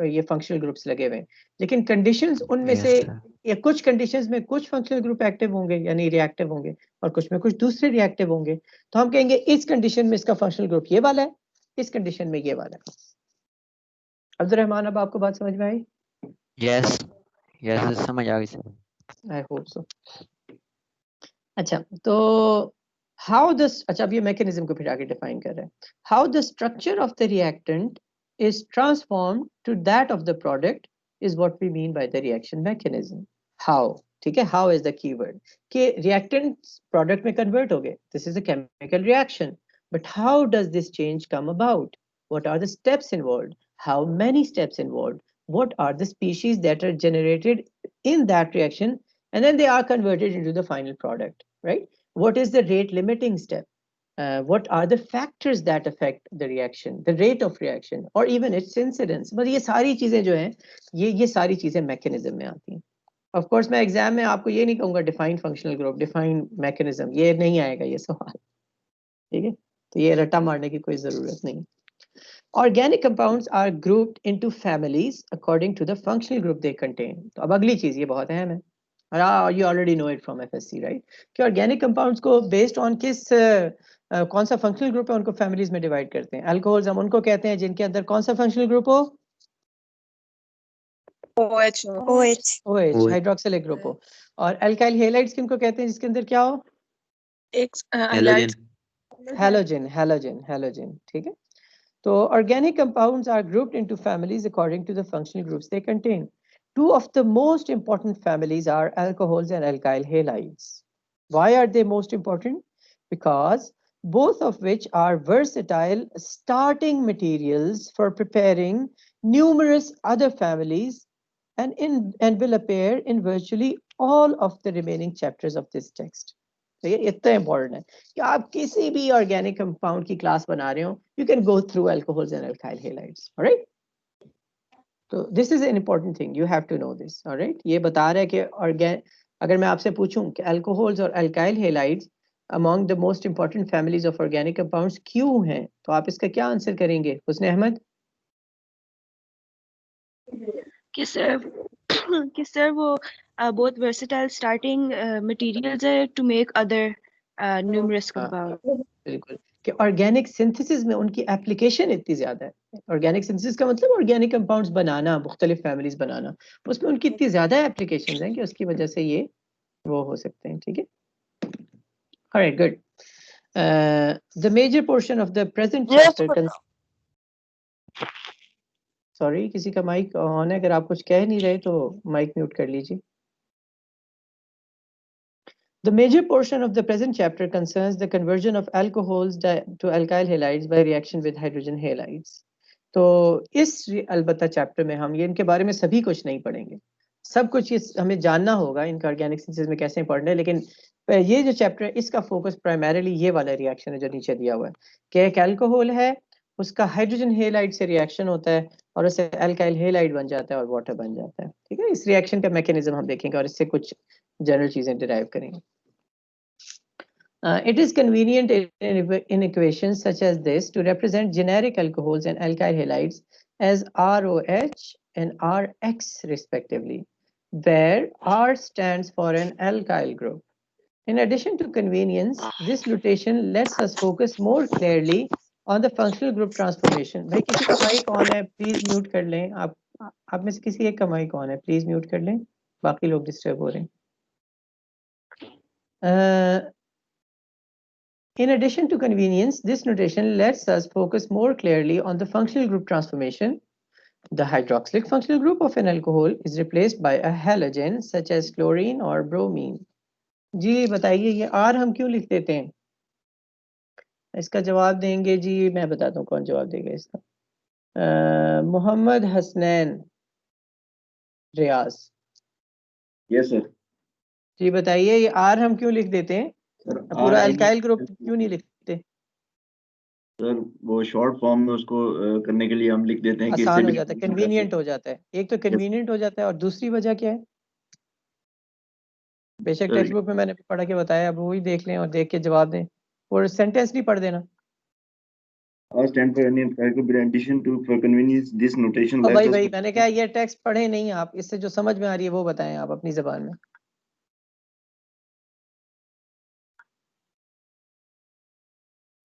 ये फंक्शनल ग्रुप्स लगे हुए हैं, लेकिन कंडीशंस उनमें
Yes,
से
sir।
या कुछ कंडीशंस में कुछ फंक्शनल ग्रुप एक्टिव होंगे यानी रिएक्टिव होंगे और कुछ में कुछ दूसरे रिएक्टिव होंगे, तो हम कहेंगे इस कंडीशन में इसका फंक्शनल ग्रुप ये वाला है, इस कंडीशन में ये वाला है। अब्दुल रहमान, अब आपको बात समझ में आई?
यस यस समझ आ गई सर।
I hope so. अच्छा, तो हाउ दिस, अच्छा अब ये मैकेनिज्म को फिर आगे डिफाइन कर रहे हैं, how the structure of the reactant is transformed to that of the product is what we mean by the reaction mechanism. How, ठीक है, हाउ इज द कीवर्ड, कि रिएक्टेंट प्रोडक्ट में कन्वर्ट हो गए, this is a chemical reaction, but how does this change come about, what are the steps involved, how many steps involved, what are the species that are generated in that reaction, and then they are converted into the final product, right? What is the rate limiting step? What are the factors that affect the reaction, the rate of reaction, or even its incidence? मतलब ये सारी चीजें जो हैं, ये सारी चीजें मैकेनिज्म में आती हैं। ऑफ कोर्स मैं एग्जाम में आपको ये नहीं कहूंगा define functional group, define mechanism, ये नहीं आएगा ये सवाल, ठीक है, तो ये रट्टा मारने की कोई जरूरत नहीं। Organic compounds are grouped into families according to the functional group they contain. तो अब अगली चीज ये बहुत अहम है, और you already know it from FSC, right? कि organic compounds को based on किस कौन सा functional group है उनको families में divide करते हैं। Alcohols हम उनको कहते हैं जिनके अंदर कौन सा functional group हो?
OH
OH, hydroxylic group हो। और alkyl halides किनको कहते हैं जिसके अंदर क्या हो?
एक
Halogen, ठीक है। So organic compounds are grouped into families according to the functional groups they contain. Two of the most important families are alcohols and alkyl halides. Why are they most important? Because both of which are versatile starting materials for preparing numerous other families and will appear in virtually all of the remaining chapters of this text. तो ये इतना इंपॉर्टेंट है कि आप किसी भी ऑर्गेनिक कंपाउंड की क्लास बना रहे हो, you can go through alcohols and alkyl halides, alright? तो this is an important thing, you have to know this, alright? ये बता रहा है कि अगर मैं आपसे पूछूं कि अल्कोहल्स और alkyl halides among the most important families of organic compounds क्यों हैं, तो आप इसका क्या आंसर करेंगे हुस्न अहमद?
कि सर वो बहुत versatile starting materials है to make other numerous compounds.
बिल्कुल, कि ऑर्गेनिक सिंथेसिस में उनकी एप्लीकेशन इतनी ज्यादा है। ऑर्गेनिक सिंथेसिस का मतलब ऑर्गेनिक कंपाउंड्स बनाना, मुख्तलिफ फैमिलीज बनाना, उसमें उनकी इतनी ज्यादा एप्लीकेशंस हैं कि उसकी वजह से ये वो हो सकते हैं, ठीक है। Alright, good. The major portion of the present chapter, sorry किसी का माइक ऑन है, अगर आप कुछ कह नहीं रहे तो माइक म्यूट कर लीजिए। The major portion of the present chapter concerns the conversion of alcohols to alkyl halides by reaction with hydrogen halides. तो इस अलबत्ता चैप्टर में हम ये इनके बारे में सभी कुछ नहीं पढ़ेंगे, सब कुछ ये हमें जानना होगा इनका ऑर्गेनिक सिंथेसिस में कैसे पढ़ना है, लेकिन ये जो चैप्टर है इसका फोकस प्राइमरीली ये वाला रिएक्शन है जो नीचे दिया हुआ है कि एक अल्कोहल है, उसका हाइड्रोजन हेलाइड से रिएक्शन होता है और उससे अल्काइल हेलाइड बन जाता है और वाटर बन जाता है। ठीक है, इस रिएक्शन का मैकेनिज्म हम देखेंगे और इससे कुछ जनरल चीजें डिराइव करेंगे। It is convenient in equations such as this to represent generic alcohols and alkyl halides as ROH and RX respectively, where R stands for an alkyl group. In addition to convenience, this notation lets us focus more clearly on the functional group transformation. भाई किसी का माइक ऑन है, प्लीज म्यूट कर लें। आप में से किसी एक का माइक ऑन है, प्लीज म्यूट कर लें, बाकी लोग डिस्टर्ब हो रहे हैं। In addition to convenience, this notation lets us focus more clearly on the functional group transformation. The hydroxylic functional group of an alcohol is replaced by a halogen such as chlorine or bromine. जी बताइए ये R हम क्यों लिख देते हैं? इसका जवाब देंगे जी, मैं बताता हूँ कौन जवाब देगा इसका। मोहम्मद हसनैन रियाज।
Yes sir.
जी बताइए ये R हम क्यों लिख देते हैं? पूरा अल्काइल ग्रुप क्यों नहीं लिखते?
सर वो शॉर्ट फॉर्म में उसको करने के लिए हम लिख देते हैं कि
आसान हो जाता है, कन्वीनियंट हो जाता है। एक तो कन्वीनियंट हो जाता है और दूसरी वजह क्या है? बेशक टेक्स्ट बुक में मैंने पढ़ा के बताया, अब वही देख लें और देख के जवाब दें और सेंटेंस नहीं पढ़ देना। भाई मैंने कहा ये टेक्स्ट पढ़े नहीं आप, इससे जो समझ में आ रही है वो बताएं आप अपनी जबान में।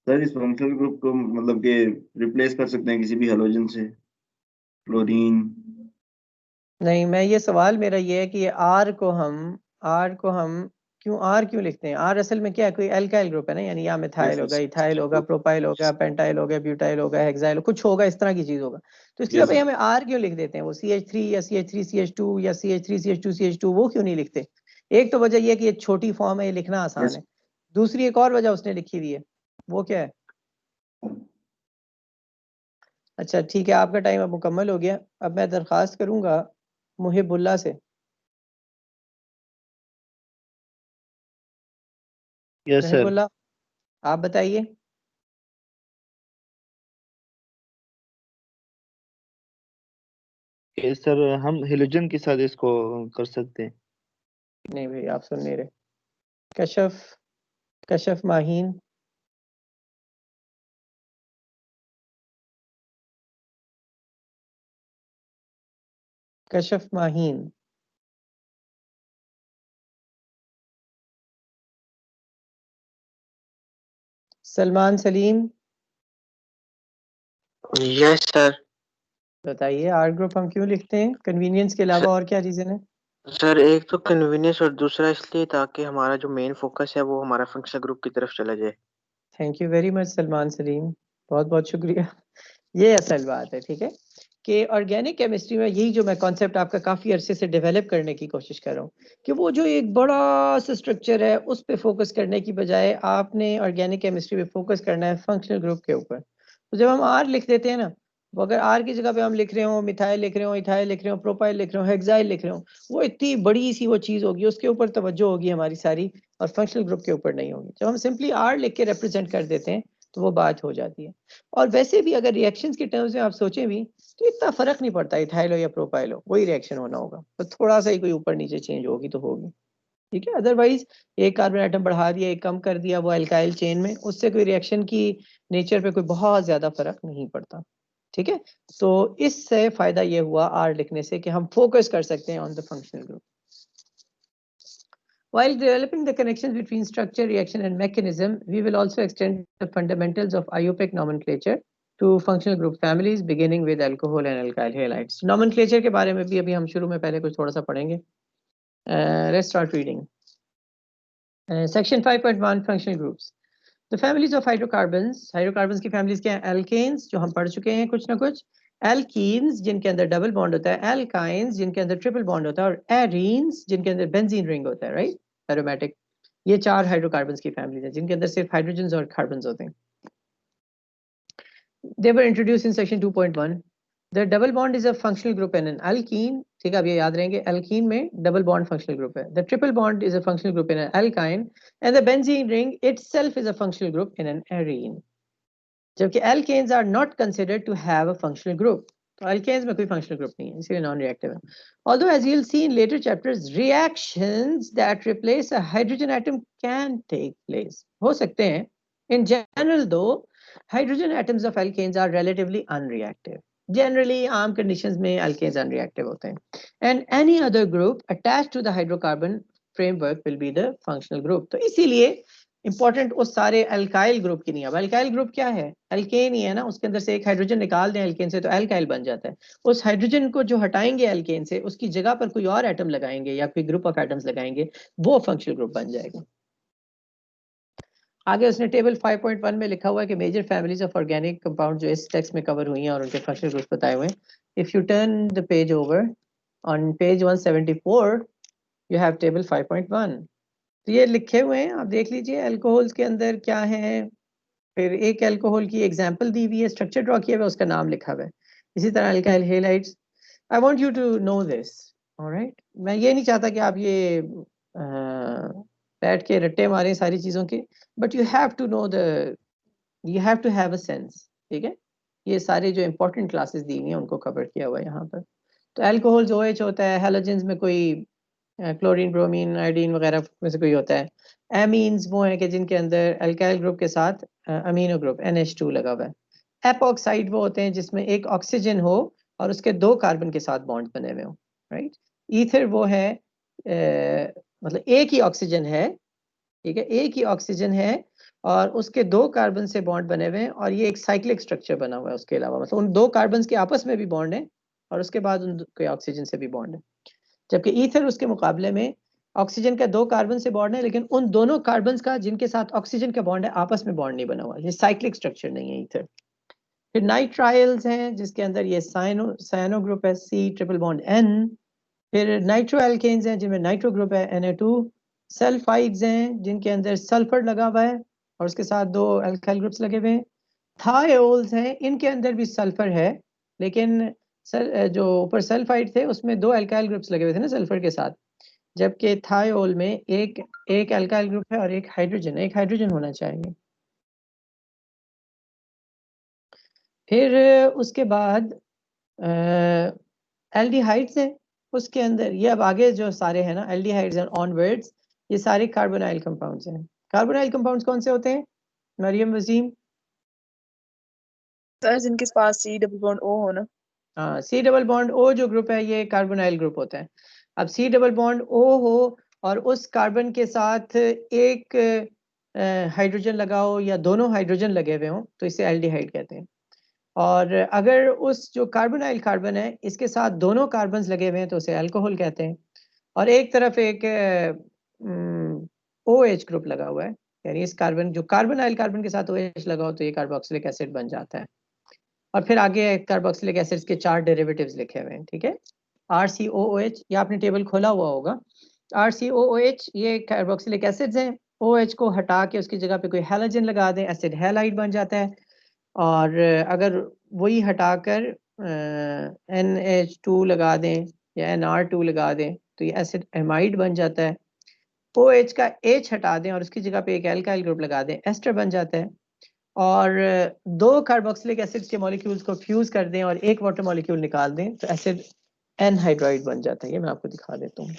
सर इस फंक्शनल ग्रुप को मतलब कि रिप्लेस कर सकते हैं किसी भी हैलोजन से, क्लोरीन।
नहीं, मैं ये सवाल मेरा ये है कि ये आर को हम क्यों लिखते हैं? आर असल में क्या है? कोई अल्काइल ग्रुप है ना, यानी या मिथाइल होगा, इथाइल होगा, प्रोपाइल होगा, पेंटाइल होगा, ब्यूटाइल होगा, हेक्साइल कुछ होगा, इस तरह की चीज होगा। तो इसके लिए भाई हमें आर क्यों लिख देते हैं? वो CH3 या CH3CH2 या CH3CH2CH2 वो क्यों नहीं लिखते? एक तो वजह ये कि ये छोटी फॉर्म है, ये लिखना आसान है। दूसरी एक और वजह उसने लिखी हुई है, वो क्या है? अच्छा ठीक है, आपका टाइम अब मुकम्मल हो गया। अब मैं दरख्वास्त करूंगा मुहिबुल्लाह से।
Yes sir.
मुहिबुल्लाह आप बताइए।
सर हम हेलोजन के साथ इसको कर सकते हैं।
नहीं भाई आप सुन नहीं रहे। कशफ माहीन। कशफ माहीन। सलमान सलीम।
Yes sir.
बताइए आर ग्रुप हम क्यों लिखते हैं? कन्वीनियंस के अलावा और क्या रीजन है?
सर एक तो कन्वीनियंस और दूसरा इसलिए ताकि हमारा जो मेन फोकस है वो हमारा फंक्शनल ग्रुप की तरफ चला जाए।
Thank you very much Salman Salim, बहुत बहुत शुक्रिया। ये असल बात है, ठीक है, कि ऑर्गेनिक केमिस्ट्री में यही जो मैं कॉन्सेप्ट आपका काफ़ी अरसे से डेवलप करने की कोशिश कर रहा हूँ कि वो जो एक बड़ा सा स्ट्रक्चर है उस पर फोकस करने की बजाय आपने ऑर्गेनिक केमिस्ट्री पे फोकस करना है फंक्शनल ग्रुप के ऊपर। तो जब हम आर लिख देते हैं ना, वो अगर आर की जगह पे हम लिख रहे हो मिथाइल लिख रहे हो, इथाइल लिख रहे हो, प्रोपाइल लिख रहे हो, हेक्साइल लिख रहे हो, वो इतनी बड़ी सी वो चीज़ होगी, उसके ऊपर तवज्जो होगी हमारी सारी और फंक्शनल ग्रुप के ऊपर नहीं होगी। जब हम सिंपली आर लिख के रिप्रेजेंट कर देते हैं तो वो बात हो जाती है। और वैसे भी अगर रिएक्शंस के टर्म्स में आप सोचें भी तो इतना फर्क नहीं पड़ता, इथाइल हो या प्रोपाइल हो वही रिएक्शन होना होगा, तो थोड़ा सा ही कोई ऊपर नीचे चेंज होगी तो होगी, ठीक है। अदरवाइज एक कार्बन आइटम बढ़ा दिया, एक कम कर दिया वो अल्काइल चेन में, उससे कोई रिएक्शन की नेचर पे कोई बहुत ज्यादा फर्क नहीं पड़ता, ठीक है। तो इससे फायदा ये हुआ आर लिखने से कि हम फोकस कर सकते हैं on the functional group. While developing the connections between structure, reaction, and mechanism, we will also extend the fundamentals of IUPAC nomenclature to functional group families, beginning with alcohol and alkyl halides. Nomenclature के बारे में भी अभी हम शुरू में पहले कुछ थोड़ा सा पढ़ेंगे। Let's start reading. Section 5.1 functional groups. The families of hydrocarbons. Hydrocarbons की families क्या हैं? Alkanes जो हम पढ़ चुके हैं कुछ ना कुछ, alkenes जिनके अंदर डबल बॉन्ड होता है, alkynes जिनके अंदर ट्रिपल बॉन्ड होता है, और arenes जिनके अंदर बेंजीन रिंग होता है, राइट, एरोमेटिक। ये 4 हाइड्रोकार्बन्स की फैमिलीज हैं जिनके अंदर सिर्फ हाइड्रोजन्स और कार्बन्स होते हैं. They were introduced in section 2.1. The double bond is a functional group in an alkene. ठीक है, अब ये याद रहेंगे, alkene में double bond functional group है. The triple bond is a functional group in an alkyne, and the benzene ring itself is a functional group in an arene. जबकि alkanes are not considered to have a functional group. तो alkanes में कोई functional group नहीं है, इसलिए non-reactive है. Although as you'll see in later chapters, reactions that replace a hydrogen atom can take place. हो सकते हैं. In general though, hydrogen atoms of alkanes are relatively unreactive. Generally, आम conditions में alkanes unreactive होते हैं. And any other group attached to the hydrocarbon framework will be the functional group. तो इसीलिए इंपॉर्टेंट उस सारे अल्काइल ग्रुप की नहीं है. अब अल्काइल ग्रुप क्या है? अल्केन ही है ना, उसके अंदर से एक हाइड्रोजन निकाल दें अल्केन से तो अल्काइल बन जाता है. उस हाइड्रोजन को जो हटाएंगे अल्केन से, उसकी जगह पर कोई और एटम लगाएंगे या कोई ग्रुप ऑफ एटम्स लगाएंगे, वो फंक्शनल ग्रुप बन जाएगा. आगे उसने टेबल 5.1 में लिखा हुआ है कि major families of organic compound जो इस टेक्स्ट में कवर हुई हैं और उनके फंक्शनल ग्रुप्स बताए हुए हैं. If U turn the page over on page 174 you have table 5.1. तो ये लिखे हुए हैं, आप देख लीजिए अल्कोहल्स के अंदर क्या है. फिर एक अल्कोहल की एग्जांपल दी हुई है, स्ट्रक्चर ड्रॉ किया हुआ है, उसका नाम लिखा हुआ है. इसी तरह alkyl halides. I want you to know this, alright. मैं ये नहीं चाहता कि आप ये बैठ के रट्टे मारें सारी चीज़ों के, but you have to know you have to have a sense. ठीक है, ये सारे जो इंपॉर्टेंट क्लासेस दी हुई हैं उनको कवर किया हुआ है यहाँ पर. तो अल्कोहल्स OH होता है, हैलोजेंस में कोई क्लोरीन, ब्रोमीन, आयोडीन वगैरह में से कोई होता है. एमीन्स वो हैं कि जिनके अंदर अल्काइल ग्रुप के साथ अमीनो ग्रुप NH2 लगा हुआ है. एपॉक्साइड वो होते हैं जिसमें एक ऑक्सीजन हो और उसके 2 कार्बन के साथ बॉन्ड बने हुए हो, राइट. ईथर वो है मतलब एक ही ऑक्सीजन है, ठीक है, एक ही ऑक्सीजन है और उसके 2 कार्बन से बॉन्ड बने हुए हैं और ये एक साइक्लिक स्ट्रक्चर बना हुआ है. उसके अलावा मतलब उन 2 कार्बन के आपस में भी बॉन्ड है और उसके बाद उनके ऑक्सीजन से भी बॉन्ड है. जबकि ईथर उसके मुकाबले में ऑक्सीजन का 2 कार्बन से बॉन्ड है, लेकिन उन दोनों कार्बन का जिनके साथ ऑक्सीजन का बॉन्ड है आपस में बॉन्ड नहीं बना हुआ. ये साइक्लिक स्ट्रक्चर नहीं है ईथर. फिर नाइट्राइल्स हैं जिसके अंदर ये साइनो ग्रुप है, C ट्रिपल बॉन्ड N. फिर नाइट्रो एल्केन्स हैं जिनमें नाइट्रो ग्रुप है Na2. सल्फाइड्स हैं जिनके अंदर सल्फर लगा हुआ है और उसके साथ 2 अल्काइल ग्रुप्स लगे हुए हैं. थायोल्स हैं, इनके अंदर भी सल्फर है, लेकिन जो ऊपर सल्फाइड थे उसमें 2 अल्काइल ग्रुप्स लगे हुए थे ना सल्फर के साथ, जबकि थायोल में एक अल्काइल ग्रुप है और एक हाइड्रोजन होना चाहिए. फिर उसके बाद एल्डिहाइड्स हैं, उसके अंदर ये अब आगे जो सारे हैं ना एल्डिहाइड्स एंड ऑनवर्ड्स, ये सारे कार्बोनाइल कंपाउंड्स हैं. कार्बोनाइल कंपाउंड्स कौन से होते हैं मरियम वसीम?
सर जिनके पास C डबल बॉन्ड O हो ना.
हाँ, C डबल बॉन्ड O जो ग्रुप है ये कार्बोनाइल ग्रुप होता है. अब C डबल बॉन्ड O हो और उस कार्बन के साथ एक हाइड्रोजन लगाओ या दोनों हाइड्रोजन लगे हुए हों तो इसे एल्डिहाइड कहते हैं. और अगर उस जो कार्बोनाइल कार्बन है इसके साथ दोनों कार्बन्स लगे हुए हैं तो उसे अल्कोहल कहते हैं. और एक तरफ एक OH ग्रुप लगा हुआ है, यानी इस कार्बन जो कार्बोनाइल कार्बन के साथ OH लगाओ तो ये कार्बोक्सिलिक एसिड बन जाता है. और फिर आगे कार्बोक्सिलिक एसिड्स के 4 डेरिवेटिव्स लिखे हुए हैं. ठीक है, RCOOH, ये आपने टेबल खोला हुआ होगा. RCOOH ये कार्बोक्सिलिक एसिड्स हैं. OH को हटा के उसकी जगह पे कोई हैलोजन लगा दें, एसिड हैलाइड बन जाता है. और अगर वही हटाकर NH2 लगा दें या NR2 लगा दें तो ये एसिड एमाइड बन जाता है. OH का H हटा दें और उसकी जगह पे एक एल्काइल ग्रुप लगा दें, एस्टर बन जाता है. और 2 कार्बोक्सिलिक एसिड्स के मॉलिक्यूल्स को फ्यूज कर दें और एक वाटर मॉलिक्यूल निकाल दें तो एसिड एनहाइड्राइड बन जाता है. ये मैं आपको दिखा देता हूँ.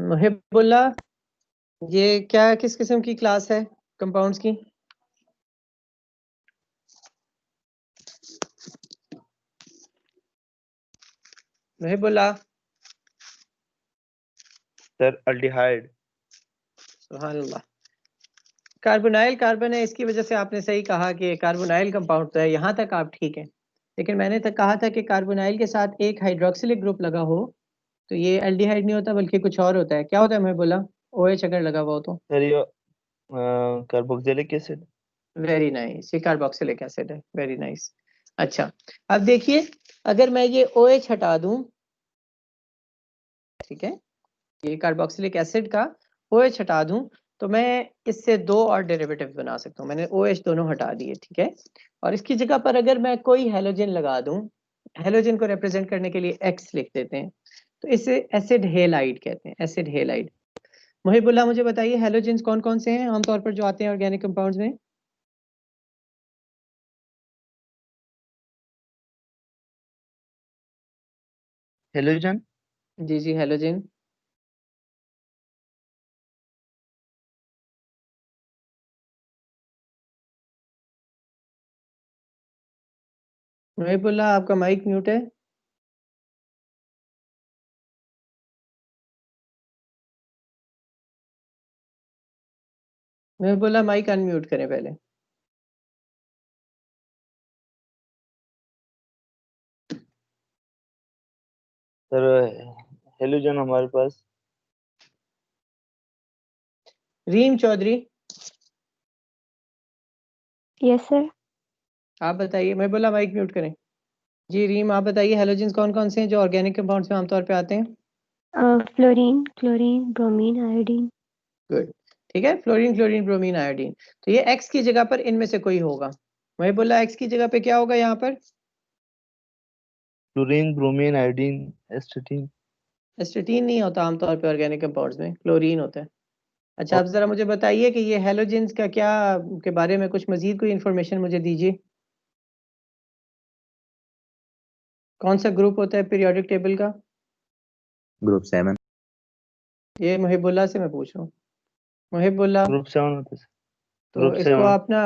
मुहिबुल्लाह, ये क्या किस किस्म की क्लास है कंपाउंड्स की? मुहिबुल्लाह.
Sir aldehyde.
सुभान अल्लाह. कार्बोनाइल कार्बन है, इसकी वजह से आपने सही कहा कि कार्बोनाइल कंपाउंड तो है, यहाँ तक आप ठीक है. लेकिन मैंने तो कहा था कि कार्बोनाइल के साथ एक हाइड्रोक्सिलिक ग्रुप लगा हो तो ये एल्डिहाइड नहीं होता बल्कि कुछ और होता है। क्या होता है मैं बोला? OH अगर लगा हुआ हो तो।
सर ये कार्बोक्सिलिक एसिड।
वेरी नाइस, ये कार्बोक्सिलिक एसिड है। Very nice. अच्छा, अब देखिए अगर मैं ये OH हटा दूं, ठीक है, ये कार्बोक्सिलिक एसिड का OH हटा दूं तो मैं इससे दो और डेरिवेटिव बना सकता हूं। मैंने OH दोनों हटा दिए, ठीक है, और इसकी जगह पर अगर मैं कोई हेलोजन लगा दूं, हेलोजन को रिप्रेजेंट करने के लिए X लिख देते हैं, तो इसे एसिड हेलाइड कहते हैं, एसिड हेलाइड। मुहिबुल्लाह मुझे बताइए हेलोजेंस कौन कौन से हैं आमतौर पर जो आते हैं ऑर्गेनिक कंपाउंड्स में?
हेलोजन।
जी जी, हेलोजन। मुहिबुल्लाह आपका माइक म्यूट है। मुहिबुल्लाह माइक अनम्यूट करें पहले।
सर हेलोजन हमारे पास
रीम चौधरी,
यस सर।
आप बताइए। मैं बोला माइक म्यूट करें। जी रीम, आप बताइए हेलोजेंस कौन कौन से हैं जो ऑर्गेनिक कंपाउंड्स में आमतौर पे आते हैं?
Fluorine, chlorine, bromine, iodine.
Good, ठीक है, फ्लोरीन, क्लोरीन, ब्रोमीन, आयोडीन। तो ये X की जगह पर इनमें से कोई होगा। मैं बोला X की जगह पे क्या होगा यहाँ पर?
Chlorine, bromine, iodine, एस्टेटीन।
एस्टेटीन नहीं होता आमतौर पे ऑर्गेनिक कंपाउंड्स में, क्लोरीन होता है। अच्छा, आप जरा मुझे बताइए कि ये हेलोजेंस का क्या के बारे में कुछ मजीद कोई इंफॉर्मेशन मुझे दीजिए। कौन सा ग्रुप होता है पीरियोडिक टेबल का?
ग्रुप 7।
ये मुहिबुल्लाह से मैं पूछ रहा हूँ। मुहिबुल्लाह,
ग्रुप 7 होता है सर।
तो
ग्रुप
इसको
7
अपना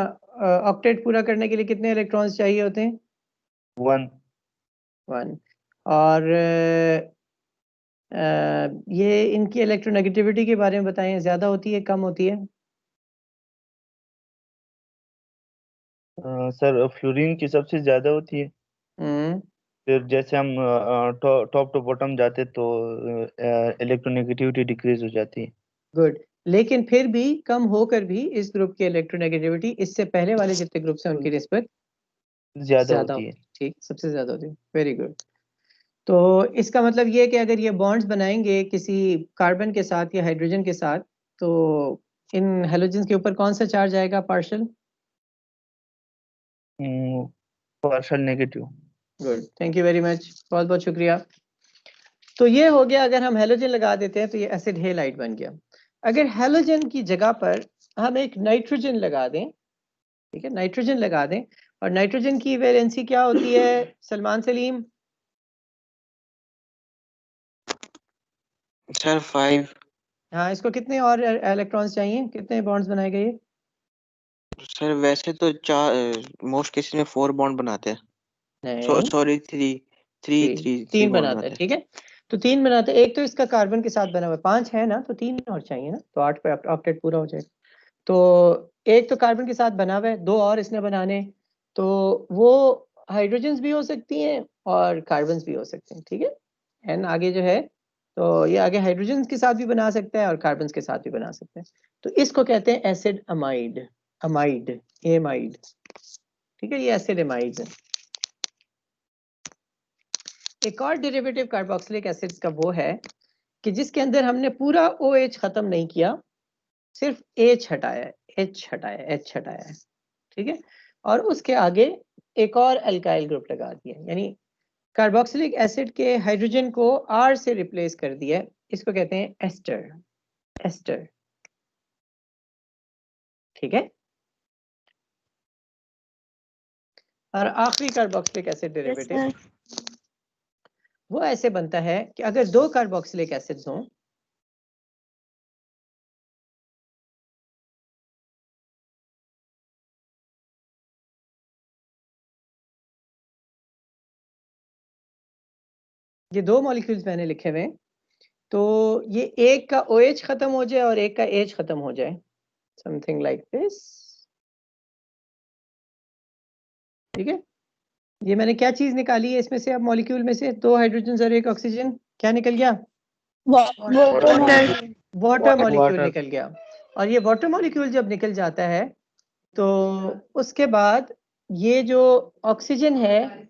ऑक्टेट पूरा करने के लिए कितने इलेक्ट्रॉन्स चाहिए होते हैं?
1।
1। और ये इनकी इलेक्ट्रोनेगेटिविटी के बारे में बताएं, ज़्यादा होती है कम होती है?
सर फ्लोरीन की सबसे ज्यादा होती है।
हम्म,
फिर जैसे हम टॉप टू बॉटम जाते तो इलेक्ट्रोनेगेटिविटी डिक्रीज हो जाती है।
गुड। लेकिन फिर भी कम होकर भी इस ग्रुप की इलेक्ट्रोनेगेटिविटी इससे पहले वाले जितने ग्रुप्स हैं उनकी निस्बत
ज्यादा
ज़्यादा
होती है।
होती है। ठीक, सबसे ज़्यादा होती है। Very good. तो इसका मतलब ये है कि अगर ये बॉन्ड्स बनाएंगे किसी कार्बन के साथ या हाइड्रोजन के साथ, तो इन हेलोजेंस के ऊपर कौन सा चार्ज आएगा? Partial.
Partial negative.
Good, thank you very much, बहुत बहुत शुक्रिया। तो ये हो गया, अगर हम हेलोजन लगा देते हैं तो ये एसिड हेलाइड बन गया। अगर हेलोजन की जगह पर हम एक नाइट्रोजन लगा दें, ठीक है, नाइट्रोजन लगा दें, और नाइट्रोजन की वैलेंसी क्या होती है सलमान सलीम?
सर 5।
हाँ, इसको कितने और इलेक्ट्रॉन्स चाहिए, कितने बॉन्ड्स बनाए गए?
सर वैसे तो 4, मोस्ट केसेस में 4 बॉन्ड बनाते हैं।
नहीं,
सॉरी 3 3
तीन
3 3
तीन
बॉन्ड
बनाते हैं,
बनाते हैं।
ठीक है। तो 3 बनाते हैं, एक तो इसका कार्बन के साथ बना हुआ है, 5 है ना, तो 3 और चाहिए ना, तो 8 पे ऑक्टेट पूरा हो जाएगा। तो एक तो कार्बन के साथ बना हुआ है, 2 और इसने बनाने, तो वो हाइड्रोजन्स भी हो सकती हैं और कार्बन्स भी हो सकते हैं, ठीक है। एन आगे जो है, तो ये आगे हाइड्रोजन्स के साथ भी बना सकता है और कार्बन्स के साथ भी बना सकते हैं। तो इसको कहते हैं एसिड अमाइड, अमाइड, एमाइड, ठीक है, ये एसिड एमाइड है। एक और डेरिवेटिव कार्बोक्सिलिक एसिड्स का वो है कि जिसके अंदर हमने पूरा OH खत्म नहीं किया, सिर्फ H हटाया है, H हटाया है, H हटाया है, ठीक है, और उसके आगे एक और अल्काइल ग्रुप लगा दिया, यानी कार्बोक्सिलिक एसिड के हाइड्रोजन को R से रिप्लेस कर दिया। इसको कहते हैं एस्टर, एस्टर, ठीक है। और आखिरी carboxylic acid
yes
derivative
sir.
वो ऐसे बनता है कि अगर 2 कार्बोक्सिलिक एसिड्स हों, ये 2 मॉलिक्यूल्स मैंने लिखे हुए हैं, तो ये एक का OH खत्म हो जाए और एक का H खत्म हो जाए, समथिंग लाइक दिस, ठीक है। ये मैंने क्या चीज निकाली है इसमें से, अब मॉलिक्यूल में से 2 हाइड्रोजन और 1 ऑक्सीजन, क्या निकल गया? Water molecule
water.
निकल गया। और ये वाटर मॉलिक्यूल जब निकल जाता है तो उसके बाद ये जो ऑक्सीजन है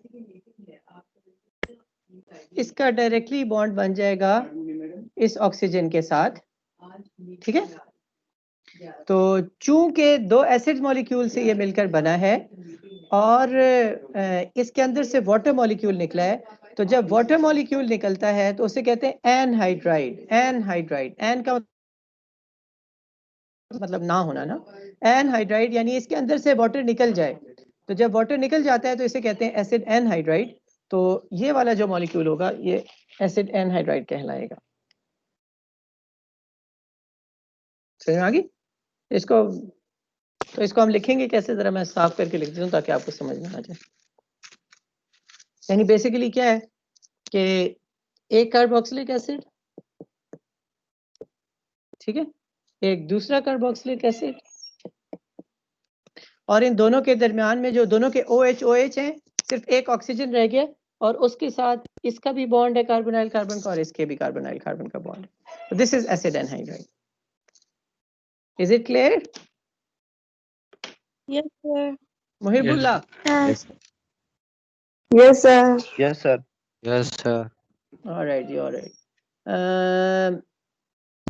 इसका डायरेक्टली बॉन्ड बन जाएगा इस ऑक्सीजन के साथ, ठीक है। तो चूंकि 2 एसिड मॉलिक्यूल से ये मिलकर बना है और इसके अंदर से वाटर मॉलिक्यूल निकला है, तो जब वाटर मॉलिक्यूल निकलता है तो उसे कहते हैं एनहाइड्राइड। एनहाइड्राइड, एन का मतलब ना होना ना, एनहाइड्राइड यानी इसके अंदर से वाटर निकल जाए। तो जब वाटर निकल जाता है तो इसे कहते हैं एसिड एनहाइड्राइड। तो ये वाला जो मॉलिक्यूल होगा ये एसिड एनहाइड्राइड कहलाएगा। समझ में आ गई इसको? तो इसको हम लिखेंगे कैसे, जरा मैं साफ करके लिख देता हूँ ताकि आपको समझ में आ जाए। यानी बेसिकली क्या है कि एक कार्बोक्सिलिक एसिड, ठीक है, एक दूसरा कार्बोक्सिलिक एसिड, और इन दोनों के दरमियान में जो दोनों के OH हैं, सिर्फ एक ऑक्सीजन रह गया और उसके साथ इसका भी बॉन्ड है कार्बोनाइल कार्बन का और इसके भी कार्बोनाइल कार्बन का बॉन्ड है। This is acid anhydride. Is it clear?
Yes, sir.
Muhibullah?
Yes.
Yes, sir.
Yes sir.
Yes sir.
Alright जी, ऑलराइट।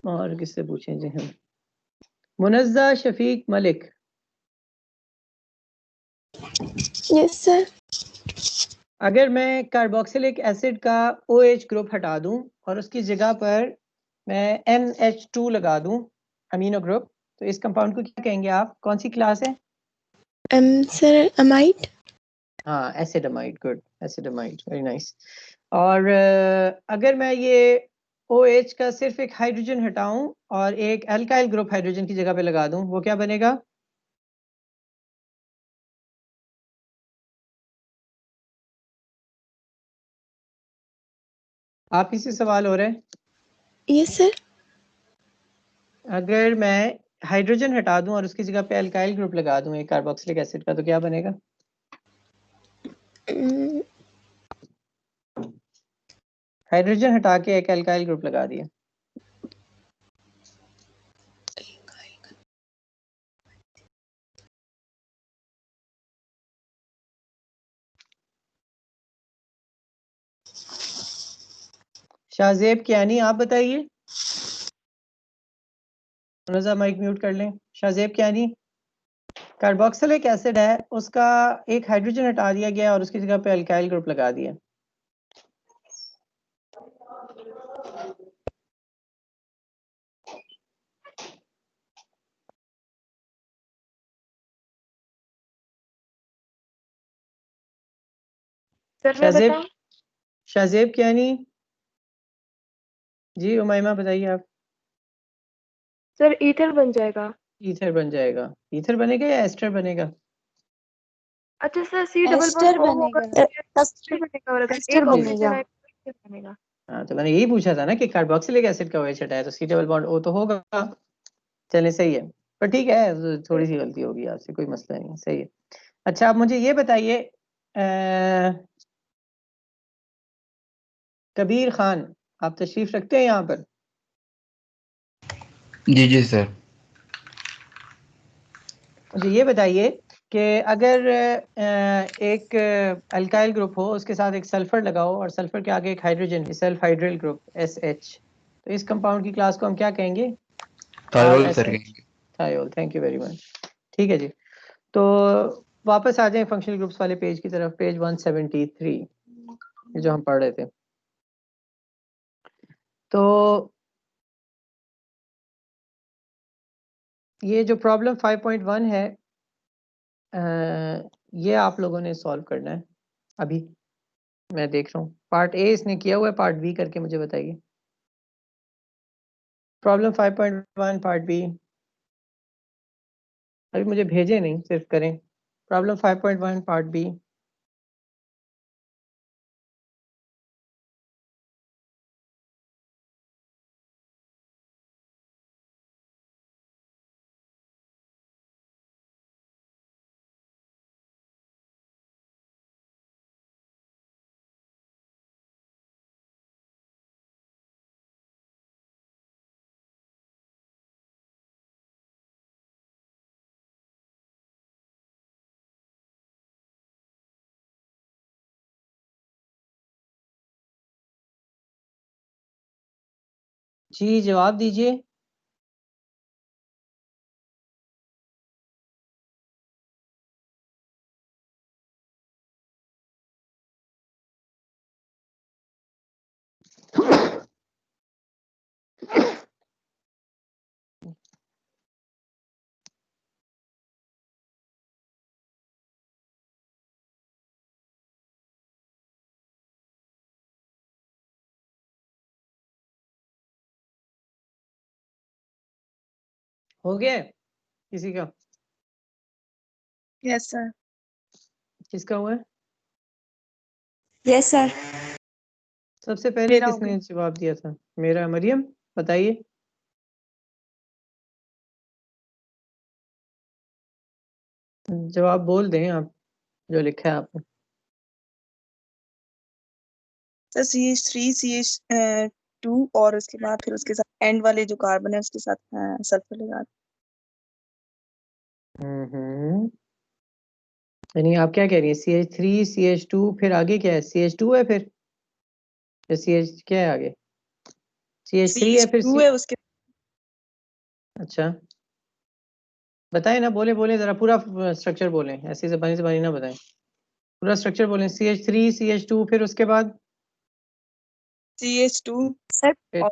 और किससे पूछें जी हम? मुनज़्ज़ा शफीक मलिक।
Yes, sir.
अगर मैं कार्बोक्सिलिक एसिड का OH ग्रुप हटा दूं और उसकी जगह पर मैं NH2 लगा दूं, अमीनो ग्रुप, तो इस कंपाउंड को क्या कहेंगे आप? कौन सी क्लास है?
Sir, amide.
हाँ, acid amide. Good, acid amide, very nice. और अगर मैं ये OH का सिर्फ एक हाइड्रोजन हटाऊं और एक एल्काइल ग्रुप हाइड्रोजन की जगह पे लगा दूं, वो क्या बनेगा? आप ही से सवाल हो रहा है।
Yes, sir.
अगर मैं हाइड्रोजन हटा दूं और उसकी जगह पे एल्काइल ग्रुप लगा दूं एक कार्बोक्सिलिक एसिड का, तो क्या बनेगा?
Mm,
हाइड्रोजन हटा के एक एल्काइल ग्रुप लगा दिया, शाहजेब कियानी आप बताइए। रजा माइक म्यूट कर लें। शाहजेब कियानी, कार्बोक्सिलिक एसिड है, उसका एक हाइड्रोजन हटा दिया गया और उसकी जगह पे एल्काइल ग्रुप लगा दिया।
सर मैं
शाहजेब,
बताऊं?
शाहजेब कियानी जी। उमैमा बताइए आप।
सर ईथर बन जाएगा।
ईथर बन जाएगा। ईथर बनेगा या एस्टर बनेगा?
अच्छा sir, C double
ester
bond O होगा
बनेगा।
तो एस्टर बनेगा, और अगर
एस्टर
एक ऑक्सीजन
बनेगा।
है तो एस्टर बनेगा।
हाँ, तो मैंने यही पूछा था ना कि कार्बोक्सिलिक एसिड का OH हटाया तो C डबल बॉन्ड O तो होगा। चले, सही है, पर ठीक है, थोड़ी सी गलती होगी आपसे, कोई मसला नहीं, सही है। अच्छा, आप मुझे ये बताइए, कबीर खान, आप तशरीफ रखते हैं यहाँ पर?
जी जी सर।
मुझे ये बताइए कि अगर एक अल्काइल ग्रुप हो, उसके साथ एक सल्फर लगाओ और सल्फर के आगे एक hydrogen, sulph hydryl group SH, तो इस कंपाउंड की क्लास को हम क्या कहेंगे?
थायोल सर
RSH,
कहेंगे।
Thiol. Thank you very much. ठीक है जी। तो वापस आ जाएं फंक्शनल ग्रुप्स वाले पेज की तरफ, पेज 173, ये जो हम पढ़ रहे थे। तो ये जो प्रॉब्लम 5.1 है, ये आप लोगों ने सॉल्व करना है अभी। मैं देख रहा हूँ पार्ट A इसने किया हुआ है, पार्ट B करके मुझे बताइए। प्रॉब्लम 5.1 पार्ट B अभी मुझे भेजे नहीं, सिर्फ करें। Problem 5.1 part B। जी जवाब दीजिए। हो गया है किसी का?
Yes sir.
किसका हुआ है?
Yes sir.
सबसे पहले
मेरा हो
किसने जवाब दिया था? मेरा। मरियम बताइए। जवाब बोल दें आप जो लिखा है आपने।
सर CH3 CH2 और उसके बाद फिर उसके साथ एंड वाले जो कार्बन है उसके साथ सल्फर लगा।
यानी आप क्या कह रही हैं? CH3 CH2 फिर आगे क्या है? CH2 है फिर या CH क्या है आगे? CH3 है फिर
CH2 है उसके।
अच्छा बताएं ना, बोले बोले जरा पूरा स्ट्रक्चर बोलें, ऐसी जबानी ना बताएं, पूरा स्ट्रक्चर बोलें। CH3 CH2 फिर उसके बाद
CH2 सर
फिर
और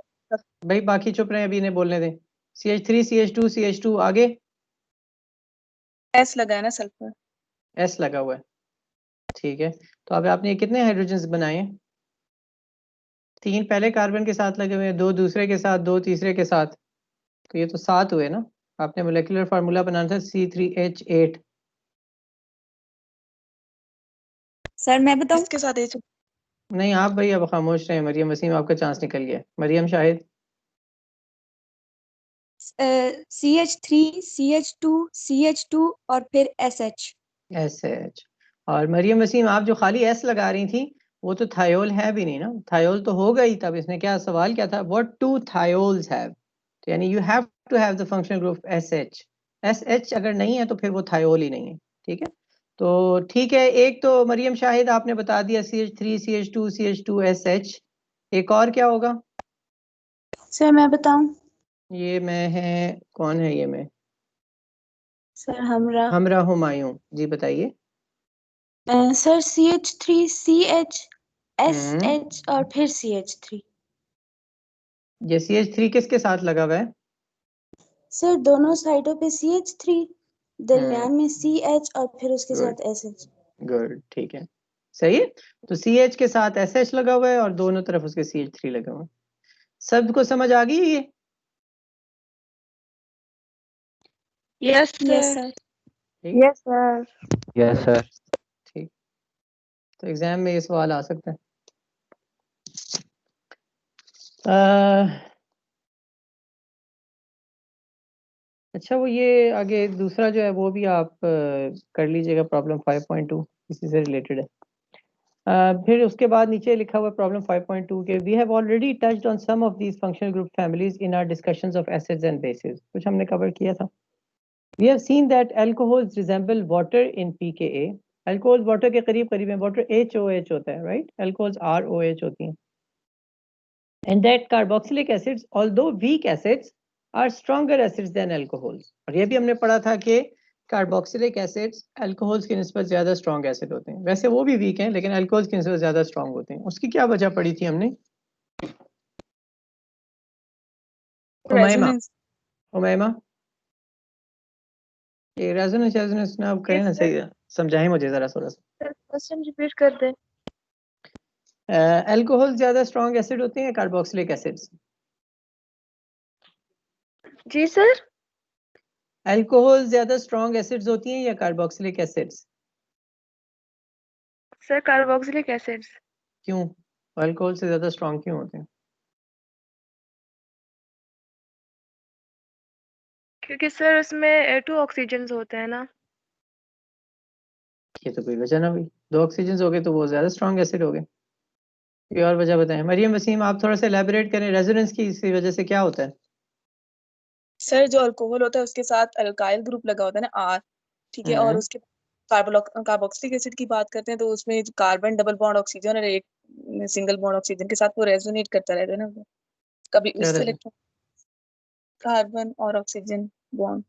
भाई बाकी चुप रहे, अभी इन्हें बोलने दें। CH3 CH2 CH2 आगे
S लगा है ना सल्फर।
S लगा हुआ है, ठीक है। तो अब आपने कितने हाइड्रोजन्स बनाए हैं? 3 पहले कार्बन के साथ लगे हुए हैं, 2 दूसरे के साथ, 2 तीसरे के साथ, तो ये तो 7 हुए ना। आपने मोलेकुलर फार्मूला बनाना था C3H8।
सर मैं बताऊं इसके साथ H
नहीं आप भाई अब खामोश रहे। मरियम वसीम आपका चांस निकल गया। Maryam Shahid.
CH3 CH2 CH2 और फिर SH।
SH। और मरियम वसीम आप जो खाली S लगा रही थी वो तो थायोल है भी नहीं ना। थायोल तो होगा ही, तब इसने क्या सवाल क्या था? What do thiols have. तो यानी you have to have the functional group SH। SH अगर नहीं है तो फिर वो थायोल ही नहीं है, ठीक है। तो ठीक है, एक तो मरियम शाहिद आपने बता दिया CH3 CH2 CH2 SH। एक और क्या होगा?
सर मैं बताऊं।
ये मैं है, कौन है ये मैं?
सर हमरा।
हमरा हुमायूं। जी बताइए।
सर CH3 CH
हम्म
SH और फिर CH3।
ये CH3 किसके साथ लगा हुआ है?
सर दोनों साइडों पे CH3, दरमियान में CH और फिर उसके
गुड
साथ SH।
गुड, ठीक है, सही है। तो CH के साथ SH लगा हुआ है और दोनों तरफ उसके CH3 लगा हुआ है। सबको समझ आ गई है ये?
Yes
yes
sir.
सर।
ठीक,
यस सर।
Yes sir.
ठीक। तो एग्जाम में ये सवाल आ सकता है। अच्छा वो ये आगे दूसरा जो है वो भी आप कर लीजिएगा, प्रॉब्लम 5.2 इसी से रिलेटेड है। फिर उसके बाद नीचे लिखा हुआ प्रॉब्लम 5.2 के we have already touched on some of these functional group families in our discussions of acids and bases. कुछ हमने कवर किया था। We have seen that alcohols resemble water in pKa। Alcohols water के करीब करीब हैं। वाटर HOH होता है, राइट? अल्कोहल्स ROH होती हैं। And that carboxylic acids, although weak acids, are stronger acids than alcohols। और ये भी हमने पढ़ा था कि कार्बोक्सिलिक एसिड्स अल्कोहल्स की निस्बत ज्यादा स्ट्रॉन्ग एसिड होते हैं। वैसे वो भी वीक हैं लेकिन अल्कोहल्स की निस्बत ज्यादा स्ट्रॉन्ग होते हैं। उसकी क्या वजह पड़ी थी हमने? उमैमा।
रेजोनेंस।
उमैमा ये रेजोनेंस ना आप करें
यस
ना,
सर।
सही समझाएं मुझे जरा थोड़ा सा।
सर क्वेश्चन रिपीट कर दें।
अल्कोहल ज्यादा स्ट्रॉन्ग एसिड होते हैं कार्बोक्सिलिक एसिड्स?
जी सर।
अल्कोहल ज्यादा स्ट्रॉन्ग एसिड्स होती हैं या carboxylic acids?
Sir carboxylic acids.
क्यों? अल्कोहल से ज्यादा स्ट्रॉन्ग क्यों होते हैं?
क्योंकि सर उसमें 2 ऑक्सीजन्स होते हैं ना।
ये तो कोई वजह ना हुई। 2 ऑक्सीजन हो गए तो वो ज्यादा स्ट्रॉन्ग एसिड हो गए। कोई और वजह बताएं। मरियम वसीम आप थोड़ा सा एलैबोरेट करें, रेजोनेंस की इसी वजह से क्या होता है?
सर जो अल्कोहल होता है उसके साथ अल्काइल ग्रुप लगा होता है ना R, ठीक है, और उसके कार्बोक्सिलिक एसिड की बात करते हैं तो उसमें कार्बन डबल बॉन्ड ऑक्सीजन और एक सिंगल बॉन्ड ऑक्सीजन के साथ वो रेजोनेट करता रहता है ना वो। कभी
क्या
उस
रहता है?
इलेक्ट्रॉन कार्बन और ऑक्सीजन बॉन्ड।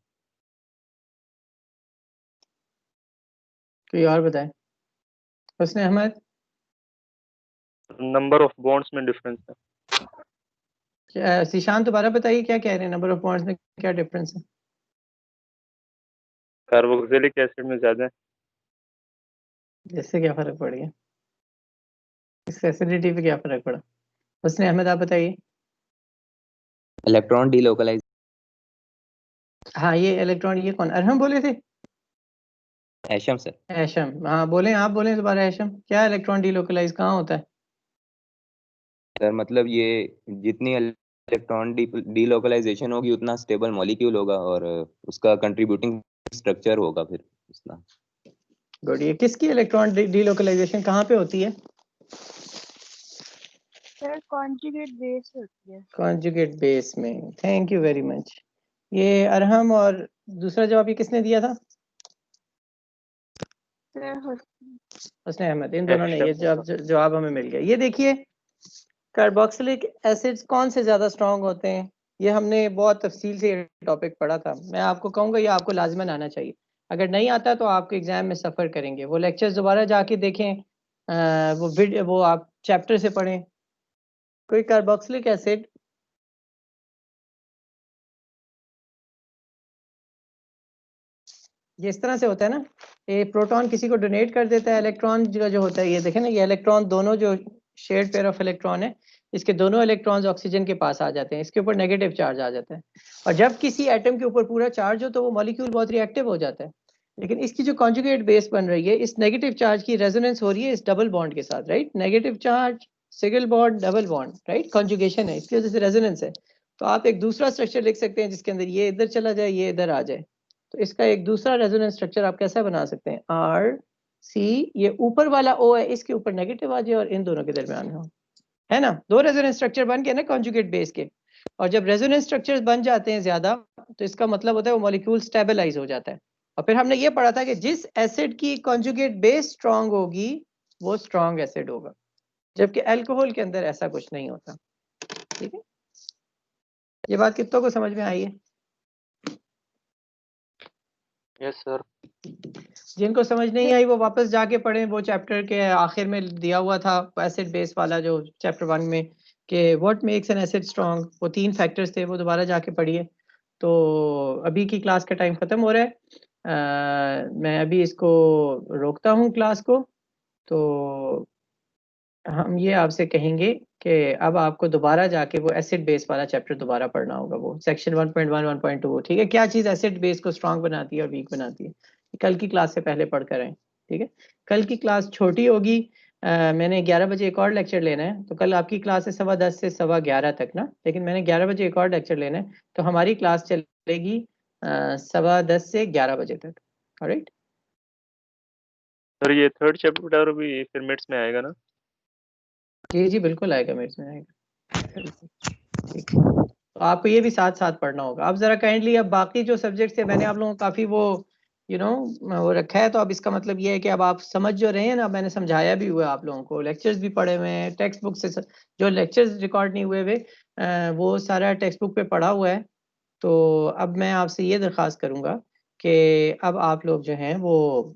कोई और बताए? उसने अहमद
नंबर ऑफ बॉन्ड्स में डिफरेंस है।
शीशान दोबारा बताइए क्या कह रहे हैं, नंबर ऑफ बॉन्ड्स में क्या डिफरेंस है?
कार्बोक्सिलिक एसिड में ज्यादा है।
इससे क्या फर्क पड़ गया? इससे एसिडिटी पे क्या फर्क पड़ा? उसने अहमद आप बताइए।
Electron delocalize.
हाँ ये इलेक्ट्रॉन, ये कौन अरहम बोले थे?
एशम सर।
एशम, हाँ बोलें, आप बोलें दोबारा। एशम क्या इलेक्ट्रॉन डीलोकलाइज कहाँ होता है?
सर मतलब ये जितनी इलेक्ट्रॉन डीलोकलाइजेशन होगी उतना स्टेबल मॉलिक्यूल होगा और उसका कंट्रीब्यूटिंग स्ट्रक्चर होगा फिर उसका।
गुड। ये किसकी इलेक्ट्रॉन डीलोकलाइजेशन कहाँ पे होती है?
सर कॉन्जुगेट बेस होती है।
कॉन्जुगेट बेस में। Thank you very much. ये अरहम, और दूसरा जवाब ये किसने दिया था?
सर
उसने अहमद। इन दोनों ने ये
एशम
जवाब हमें मिल गया। ये देखिए कार्बोक्सिलिक एसिड्स कौन से ज्यादा स्ट्रांग होते हैं, ये हमने बहुत तफसील से टॉपिक पढ़ा था। मैं आपको कहूँगा ये आपको लाजमन आना चाहिए। अगर नहीं आता तो आपको एग्जाम में सफ़र करेंगे। वो लेक्चर्स दोबारा जाके देखें, वो आप चैप्टर से पढ़ें। कोई कार्बोक्सिलिक एसिड ये इस तरह से होता है ना, ये प्रोटॉन किसी को डोनेट कर देता है, इलेक्ट्रॉन जो होता है, ये देखें ना, ये इलेक्ट्रॉन दोनों जो शेयर्ड पेयर ऑफ इलेक्ट्रॉन है, इसके दोनों इलेक्ट्रॉन्स ऑक्सीजन के पास आ जाते हैं, इसके ऊपर नेगेटिव चार्ज आ जाता है। और जब किसी एटम के ऊपर पूरा चार्ज हो तो वो मॉलिक्यूल बहुत रिएक्टिव हो जाता है। लेकिन इसकी जो कॉन्जुगेट बेस बन रही है, इस नेगेटिव चार्ज की रेजोनेंस हो रही है इस डबल बॉन्ड के साथ, right? Negative charge, single bond, double bond, right? Conjugation है, इसकी वजह से रेजोनेंस है। तो आप एक दूसरा स्ट्रक्चर लिख सकते हैं जिसके अंदर ये इधर चला जाए, ये इधर आ जाए। तो इसका एक दूसरा रेजोनेंस स्ट्रक्चर आप कैसा बना सकते हैं? आर सी, ये ऊपर वाला ओ है, इसके ऊपर नेगेटिव आ जाए और इन दोनों के दरमियान हो, है ना? दो रेजोनेंस स्ट्रक्चर बन गए ना कॉन्जुगेट बेस के। और जब रेजोनेंस स्ट्रक्चर्स बन जाते हैं ज्यादा, तो इसका मतलब होता है वो मॉलिक्यूल स्टेबलाइज हो जाता है। और फिर हमने ये पढ़ा था कि जिस एसिड की कॉन्जुगेट बेस स्ट्रांग होगी वो स्ट्रांग एसिड होगा, जबकि अल्कोहल के अंदर ऐसा कुछ नहीं होता। ठीक है, ये बात कितनों को समझ में आई है?
Yes sir.
जिनको समझ नहीं आई वो वापस जाके पढ़ें, वो चैप्टर के आखिर में दिया हुआ था एसिड बेस वाला, जो चैप्टर 1 में, कि what makes an acid strong, वो 3 फैक्टर्स थे, वो दोबारा जाके पढ़िए। तो अभी की क्लास का टाइम ख़त्म हो रहा है, मैं अभी इसको रोकता हूँ क्लास को। तो हम ये आपसे कहेंगे कि अब आपको दोबारा जाके वो एसिड बेस वाला चैप्टर दोबारा पढ़ना होगा, वो सेक्शन 1.1 1.2। ठीक है, क्या चीज़ एसिड बेस को स्ट्रांग बनाती है और वीक बनाती है, कल की क्लास से पहले पढ़ कर आए। ठीक है, कल की क्लास छोटी होगी, मैंने 11 बजे एक और लेक्चर लेना है, तो कल आपकी क्लास है 10:15 से 11:15 तक ना, लेकिन मैंने 11 बजे एक और लेक्चर लेना है, तो हमारी क्लास चलेगी 10:15 से 11 बजे तक। ऑलराइट
सर ये थर्ड चैप्टर भी फिर मिनट्स में आएगा ना?
जी जी बिल्कुल आएगा, मेरे में आएगा। ठीक है, तो आपको ये भी साथ साथ पढ़ना होगा। अब जरा काइंडली, अब बाकी जो सब्जेक्ट्स है मैंने आप लोगों को काफ़ी वो वो रखा है, तो अब इसका मतलब ये है कि अब आप समझ जो रहे हैं ना, मैंने समझाया भी हुआ है आप लोगों को, लेक्चर्स भी पढ़े हुए हैं, टेक्स्ट बुक से जो लेक्चर्स रिकॉर्ड नहीं हुए वो सारा टेक्स्ट बुक पे पढ़ा हुआ है। तो अब मैं आपसे ये दरख्वास्त करूँगा कि अब आप लोग जो हैं वो